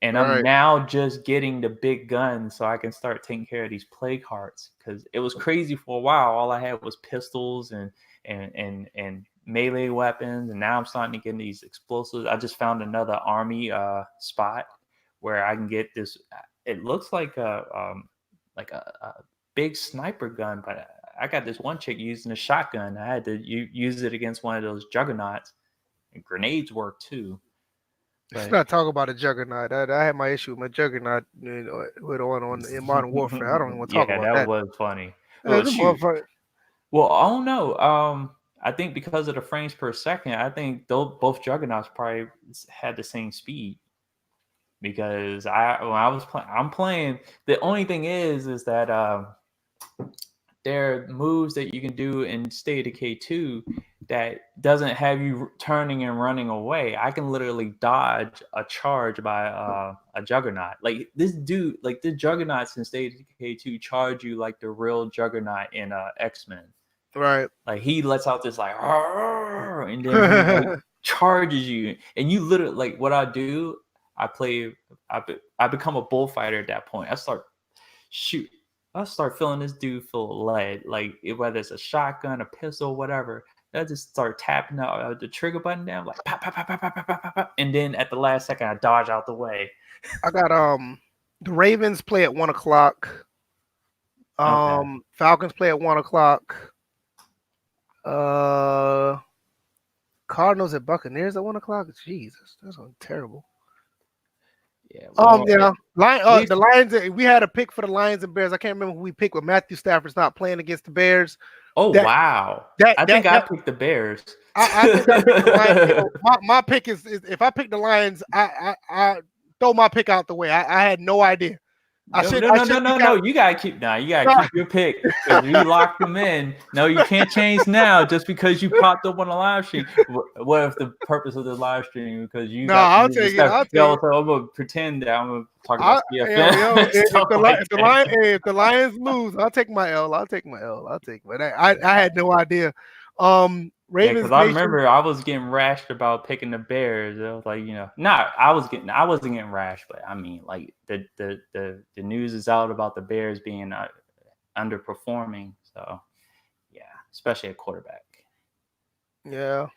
B: and I'm
A: Right.
B: now just getting the big guns so I can start taking care of these plague hearts, because it was crazy for a while. All I had was pistols and melee weapons, and now I'm starting to get these explosives. I just found another army spot where I can get this. It looks like a big sniper gun, but I got this one chick using a shotgun. I had to use it against one of those juggernauts, and grenades work too.
A: Let's
B: But
A: not talk about a juggernaut. I had my issue with my juggernaut with on in Modern Warfare. I don't even want to talk
B: yeah,
A: about
B: that
A: that.
B: was funny. Well,
A: The
B: shoot.
A: motherfucker.
B: Well, I don't know. I think because of the frames per second, I think both juggernauts probably had the same speed. Because when I was playing, I'm playing. The only thing is that there are moves that you can do in State of Decay 2 that doesn't have you turning and running away. I can literally dodge a charge by a Juggernaut. Like this dude, like the Juggernauts in State of Decay 2 charge you like the real Juggernaut in X-Men.
A: Right.
B: Like he lets out this like, and then he like charges you, and you literally like what I do. I play. I become a bullfighter at that point. I start shoot. I start feeling this dude full of lead, like whether it's a shotgun, a pistol, whatever. I just start tapping out the trigger button down, like pop, pop, pop, pop, pop, pop, pop, pop, and then at the last second, I dodge out the way.
A: I got the Ravens play at 1 o'clock.
B: Okay.
A: Falcons play at 1 o'clock. Uh, Cardinals at Buccaneers at 1 o'clock. Jesus, that's terrible.
B: Yeah. Well,
A: Yeah,
B: at least.
A: the Lions. We had a pick for the Lions and Bears. I can't remember who we picked, but Matthew Stafford's not playing against the Bears.
B: Oh
A: That
B: wow!
A: that
B: I
A: that
B: think I
A: that.
B: picked the Bears.
A: I think I picked the Lions. You know, my pick is if I pick the Lions, I throw my pick out the way. I had no idea. I should pick
B: No.
A: out.
B: You gotta keep now. You gotta keep your pick because we locked them in. No, you can't change now just because you popped up on the live stream. What if the purpose of the live stream because you
A: No,
B: got
A: I'll
B: the
A: take it.
B: stuff?
A: I'll take
B: Yo,
A: it.
B: so I'm gonna pretend that I'm gonna talk about
A: I,
B: CFM and stuff like that.
A: If the Lions lose, I'll take my L. I'll take my L. I'll take. But I had no idea.
B: Yeah, because
A: Ravens
B: I
A: Nation.
B: remember I was getting rashed about picking the Bears. I was like, I wasn't getting rashed, but I mean, like the news is out about the Bears being underperforming. So, yeah, especially at quarterback.
A: Yeah.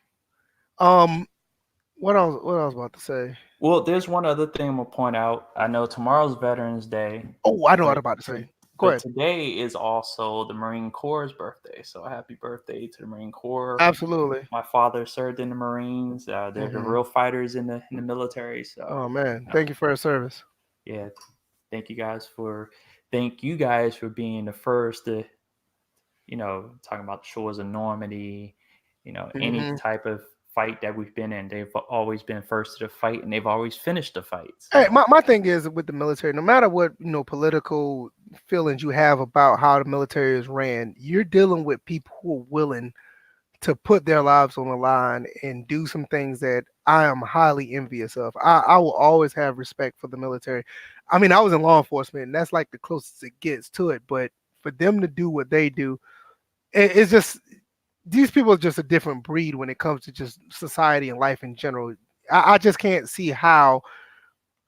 A: What else? What else about to say?
B: Well, there's one other thing I'm gonna point out. I know tomorrow's Veterans Day,
A: Oh, I know what
B: but
A: I'm about to say. Go
B: but
A: ahead.
B: today is also the Marine Corps' birthday. So happy birthday to the Marine Corps.
A: Absolutely.
B: My father served in the Marines. They're the real fighters in the military. So,
A: Oh man, thank you for your service.
B: yeah, thank you guys for being the first to talking about the shores of Normandy. Any
A: Mm-hmm.
B: type of fight that we've been in, they've always been first to the fight, and they've always finished the fight. So.
A: Hey, my thing is with the military, no matter what political feelings you have about how the military is ran, you're dealing with people who are willing to put their lives on the line and do some things that I am highly envious of. I will always have respect for the military. I mean, I was in law enforcement, and that's like the closest it gets to it. But for them to do what they do, it's just these people are just a different breed when it comes to just society and life in general. I just can't see how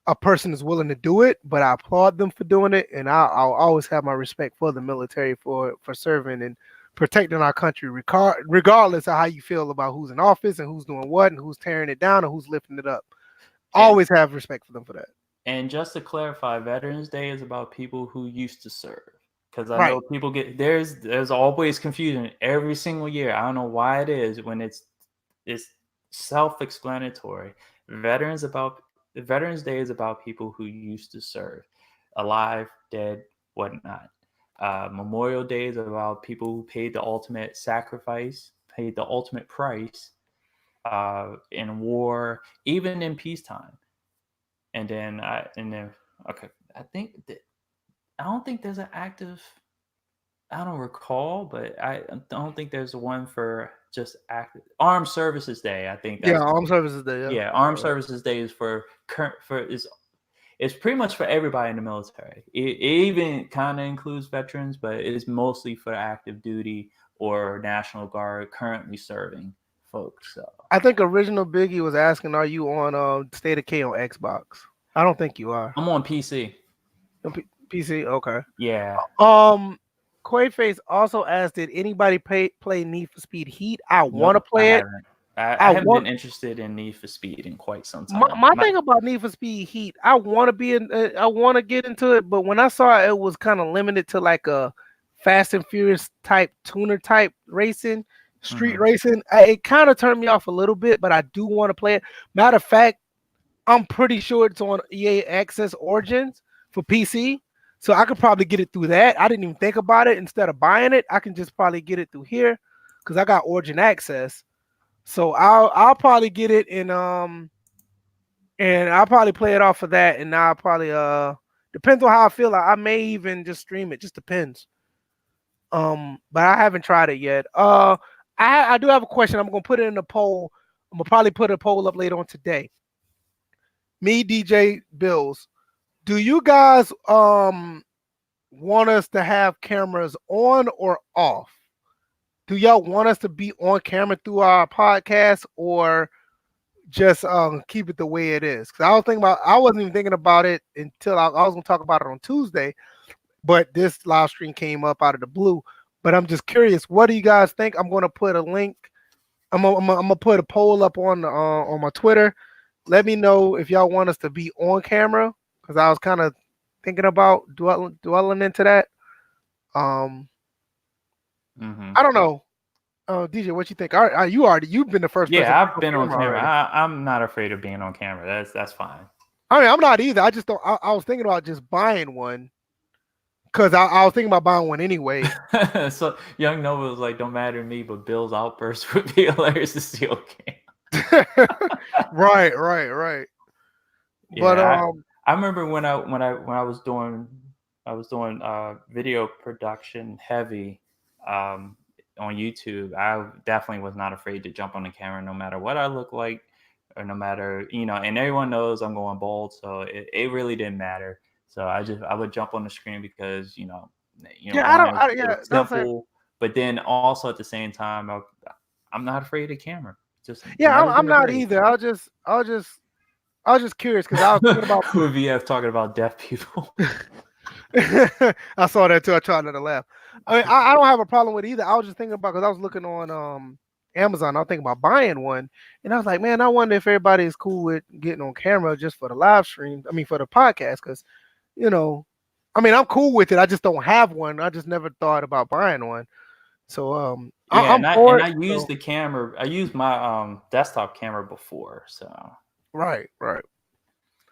A: a person is willing to do it, but I applaud them for doing it, and I'll always have my respect for the military for serving and protecting our country, regardless of how you feel about who's in office and who's doing what and who's tearing it down and who's lifting it up. Always have respect for them for that.
B: And just to clarify, Veterans Day is about people who used to serve. Because I
A: Right.
B: know people there's always confusion every single year. I don't know why it is when it's self-explanatory. Veterans Day is about people who used to serve, alive, dead, whatnot. Memorial Day is about people who paid the ultimate sacrifice, paid the ultimate price in war, even in peacetime. And then okay, I don't think there's an active I don't recall, but I don't think there's one for just active Armed Services Day. I think
A: Yeah,
B: that's
A: Armed Services Day. Yeah,
B: yeah. Armed Services Day is for current for is it's pretty much for everybody in the military. It even kind of includes veterans, but it's mostly for active duty or National Guard currently serving folks. So
A: I think original Biggie was asking, "Are you on State of K on Xbox?" I don't think you are.
B: I'm on PC.
A: On PC, okay.
B: Yeah.
A: Um, Quayface also asked, "Did anybody play Need for Speed Heat?" I want to
B: Nope, I
A: play it.
B: haven't. I
A: I
B: haven't been
A: want
B: interested in Need for Speed in quite some
A: my,
B: time.
A: my thing about Need for Speed Heat. I want to be in. I want to get into it, but when I saw it was kind of limited to like a Fast and Furious type tuner type racing, street
B: Mhm.
A: racing, it kind of turned me off a little bit. But I do want to play it. Matter of fact, I'm pretty sure it's on EA Access Origins for PC. So I could probably get it through that. I didn't even think about it. Instead of buying it, I can just probably get it through here because I got Origin Access. So I'll probably get it and I'll probably play it off of that. And I'll probably depends on how I feel. I may even just stream it. Just depends. But I haven't tried it yet. I do have a question. I'm gonna put it in the poll. I'm gonna probably put a poll up later on today. Me, DJ Bills, do you guys want us to have cameras on or off? Do y'all want us to be on camera through our podcast or just keep it the way it is? Because I wasn't even thinking about it until I was gonna talk about it on Tuesday, but this live stream came up out of the blue. But I'm just curious, what do you guys think? I'm gonna put a link. I'm gonna put a poll up on my Twitter. Let me know if y'all want us to be on camera because I was kind of thinking about dwelling into that. Um,
B: Mhm.
A: I don't know. DJ, what you think? You've been the first person
B: Yeah,
A: to be
B: I've
A: on
B: been on
A: camera
B: camera.
A: already.
B: I'm not afraid of being on camera. That's fine.
A: I mean, I'm not either. I just don't. I was thinking about just buying one because I was thinking about buying one anyway.
B: So Young Nova was like, "Don't matter to me," but Bill's outburst would be hilarious to see. Okay.
A: Right. But
B: Yeah, I remember when I was doing video production heavy on YouTube. I definitely was not afraid to jump on the camera, no matter what I look like, or no matter And everyone knows I'm going bold, so it really didn't matter. So I would jump on the screen because
A: yeah, I
B: one,
A: don't.
B: it was
A: That's it.
B: simple, but then also at the same time, I'm not afraid of camera. Just
A: Yeah,
B: never
A: I'm
B: been
A: not
B: afraid.
A: either. I was just curious because I was thinking about.
B: Who VF talking about deaf people?
A: I saw that too. I tried not to laugh. I mean, I don't have a problem with either. I was just thinking about because I was looking on Amazon. I was thinking about buying one, and I was like, man, I wonder if everybody is cool with getting on camera just for the live stream. I mean, for the podcast, because you know, I mean, I'm cool with it. I just don't have one. I just never thought about buying one. So
B: Yeah,
A: I'm
B: and I
A: for
B: and I
A: it.
B: used
A: So
B: the camera. I used my desktop camera before, so
A: right.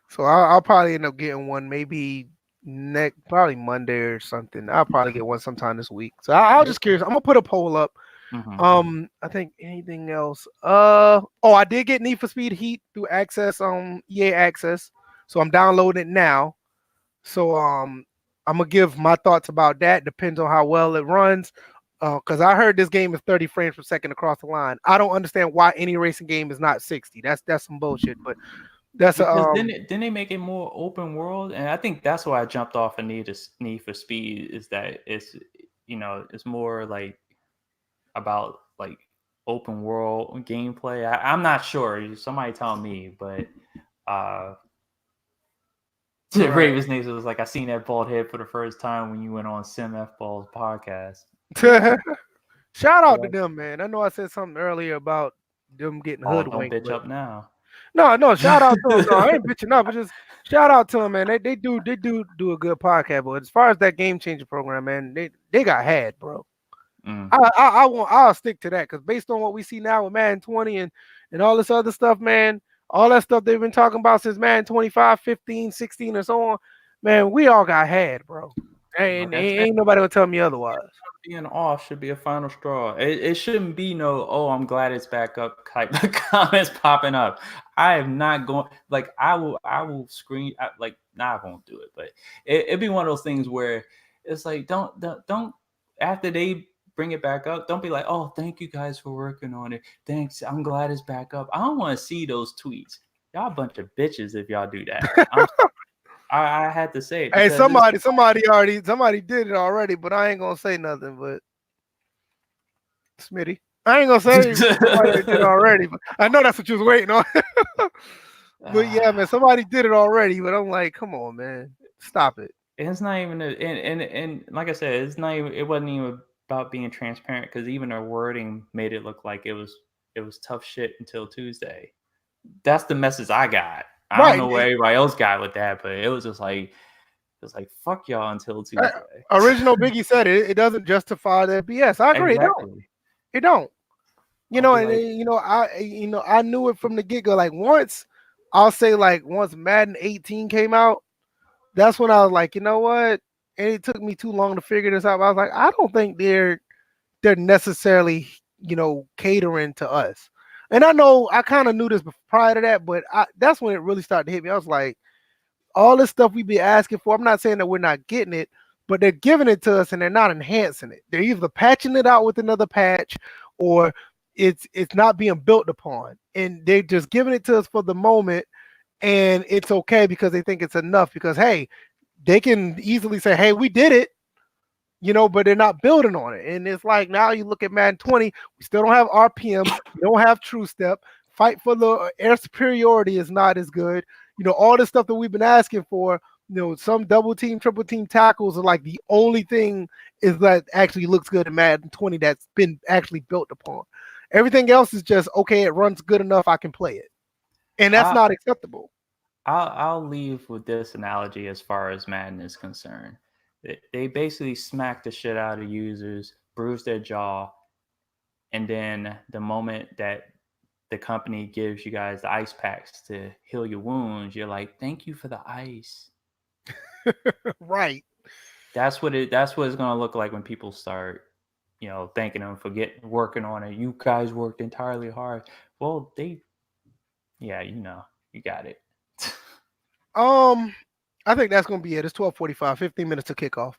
A: So I'll probably end up getting one maybe next, probably Monday or something. I'll probably get one sometime this week. So I'll just curious. I'm gonna put a poll up.
B: hmm
A: I think anything else. Oh, I did get Need for Speed Heat through Access EA Access, so I'm downloading it now. So I'm gonna give my thoughts about that. Depends on how well it runs. Because I heard this game is 30 frames per second across the line. I don't understand why any racing game is not 60. That's some bullshit. But that's a
B: because then they make it more open world, and I think that's why I jumped off of Need for Speed is that it's more like about like open world gameplay. I'm not sure. Somebody tell me, but uh,
A: right.
B: Ravens Nation was like, I seen that bald head for the first time when you went on Sim F Ball's podcast.
A: Shout out to
B: Yeah.
A: them, man. I know I said something earlier about them getting
B: Oh, don't
A: hoodwinked,
B: bitch
A: but
B: up now.
A: no, shout out to them. No, I ain't bitching up. But just shout out to them, man. They do a good podcast. But as far as that game changer program, man, they got had, bro.
B: Mm.
A: I'll stick to that because based on what we see now with Madden 20 and all this other stuff, man, all that stuff they've been talking about since Madden 25, 15, 16, and so on, man, we all got had, bro.
B: Like
A: And
B: I said,
A: ain't nobody gonna tell me otherwise.
B: being off should be a final straw. It shouldn't be no, oh, I'm glad it's back up type of comments popping up. I am not going, like, I will screen, like, nah, I won't do it, but it'd be one of those things where it's like, don't after they bring it back up, don't be like, "Oh, thank you guys for working on it. Thanks, I'm glad it's back up." I don't want to see those tweets. Y'all a bunch of bitches if y'all do that. I had to say it
A: Hey,
B: because it's
A: somebody did it already, but I ain't gonna say nothing. But Smitty, I ain't gonna say somebody already did it already, but I know that's what you was waiting on. But yeah, man, somebody did it already. But I'm like, come on, man, stop it.
B: it's not even and like I said, it's not even, it wasn't even about being transparent because even our wording made it look like it was tough shit until Tuesday. That's the message I got. I don't
A: Right.
B: know where everybody else got with that, but it was just like fuck y'all until Tuesday.
A: Original Biggie said it. It doesn't justify that BS. I agree. It don't.
B: Exactly.
A: It don't.
B: Don't be
A: And
B: like,
A: I knew it from the get go. Like I'll say once Madden 18 came out, that's when I was like, you know what? And it took me too long to figure this out. I was like, I don't think they're necessarily catering to us. And I know I kind of knew this prior to that, but that's when it really started to hit me. I was like, all this stuff we be asking for. I'm not saying that we're not getting it, but they're giving it to us and they're not enhancing it. They're either patching it out with another patch, or it's not being built upon, and they're just giving it to us for the moment, and it's okay because they think it's enough. Because hey, they can easily say, "Hey, we did it," but they're not building on it. And it's like now you look at Madden 20, we still don't have RPM, we don't have True Step. Fight for the air superiority is not as good. All this stuff that we've been asking for. Some double team, triple team tackles are like the only thing is that actually looks good in Madden 20 that's been actually built upon. Everything else is just okay. It runs good enough. I can play it, and that's
B: I,
A: not acceptable.
B: I'll leave with this analogy as far as Madden is concerned. They basically smack the shit out of users, bruise their jaw, and then the moment that the company gives you guys the ice packs to heal your wounds, you're like, "Thank you for the ice."
A: Right.
B: That's what it's gonna look like when people start, thanking them for working on it. You guys worked entirely hard. Well, yeah, you got it.
A: I think that's gonna be it. It's 12:45, 15 minutes to kickoff.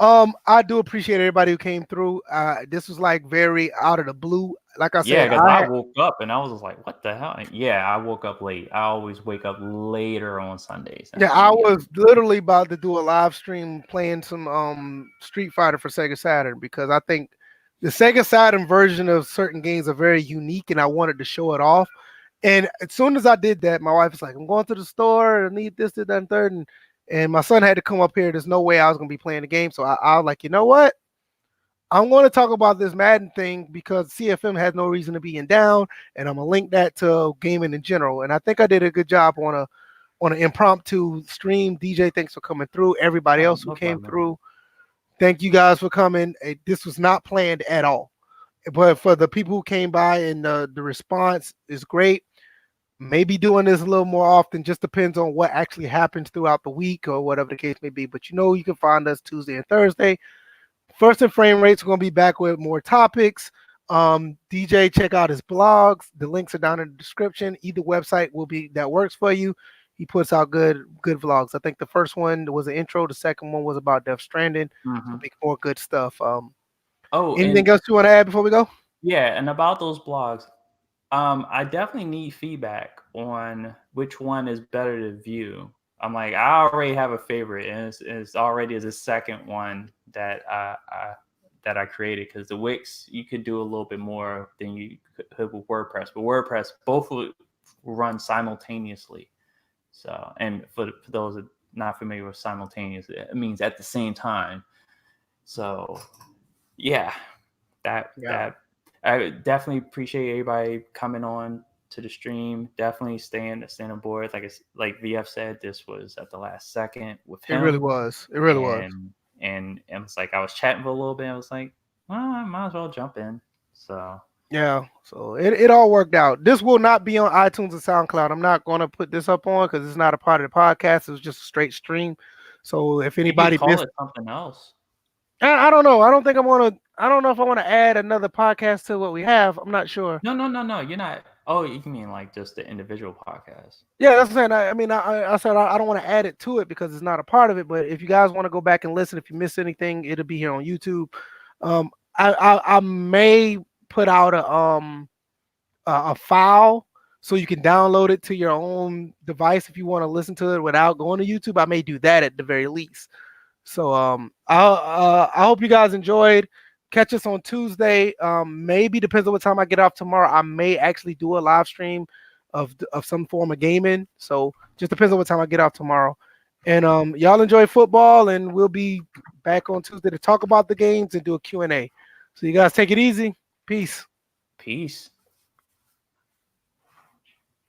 A: I do appreciate everybody who came through. This was like very out of the blue. Like I
B: Yeah,
A: said,
B: because I woke up and I was just like, "What the hell?" And yeah, I woke up late. I always wake up later on Sundays than
A: yeah,
B: I do
A: I
B: the other.
A: was literally about to do a live stream playing some Street Fighter for Sega Saturn, because I think the Sega Saturn version of certain games are very unique, and I wanted to show it off. And as soon as I did that, my wife was like, "I'm going to the store. I need this, that, and third." And my son had to come up here. There's no way I was going to be playing the game. So I was like, you know what? I'm going to talk about this Madden thing because CFM has no reason to be in down, and I'm going to link that to gaming in general. And I think I did a good job on an impromptu stream. DJ, thanks for coming through. Everybody
B: Oh,
A: else who
B: no
A: came
B: problem.
A: through, thank you guys for coming. This was not planned at all. But for the people who came by, and the response is great. Maybe doing this a little more often, just depends on what actually happens throughout the week or whatever the case may be. But you can find us Tuesday and Thursday. First and Frame Rates, we're going to be back with more topics. DJ, check out his blogs. The links are down in the description. Either website will be that works for you. He puts out good vlogs. I think the first one was an intro. The second one was about Death Stranding.
B: Mm-hmm.
A: So be more good stuff.
B: Oh, and
A: Anything else you want to add before we go?
B: yeah, and about those blogs, I definitely need feedback on which one is better to view. I'm like, I already have a favorite, and it's already the second one that I created, because the Wix you could do a little bit more than you could with WordPress, but WordPress both will run simultaneously. So, and for those that not familiar with simultaneous, it means at the same time. So, yeah,
A: Yeah,
B: that I definitely appreciate everybody coming on to the stream. Definitely staying on board. Like VF said, this was at the last second with
A: it really
B: him,
A: was. It really was.
B: and it's like I was chatting for a little bit. I was like, well, I might as well jump in. So
A: Yeah, so it all worked out. This will not be on iTunes and SoundCloud. I'm not going to put this up on because it's not a part of the podcast. It was just a straight stream. So if
B: you could
A: anybody
B: call
A: missed,
B: it something else.
A: I don't know. I don't think I want to. I don't know if I want to add another podcast to what we have. I'm not sure.
B: No, no, no, no. You're not. Oh, you mean like just the individual podcast?
A: Yeah, that's what I'm saying. I said I don't want to add it to it because it's not a part of it. But if you guys want to go back and listen, if you miss anything, it'll be here on YouTube. I may put out a file so you can download it to your own device if you want to listen to it without going to YouTube. I may do that at the very least. So I hope you guys enjoyed. Catch us on Tuesday. Maybe depends on what time I get off tomorrow. I may actually do a live stream of some form of gaming. So just depends on what time I get off tomorrow. And y'all enjoy football, and we'll be back on Tuesday to talk about the games and do a Q&A. So you guys take it easy. Peace.
B: Peace.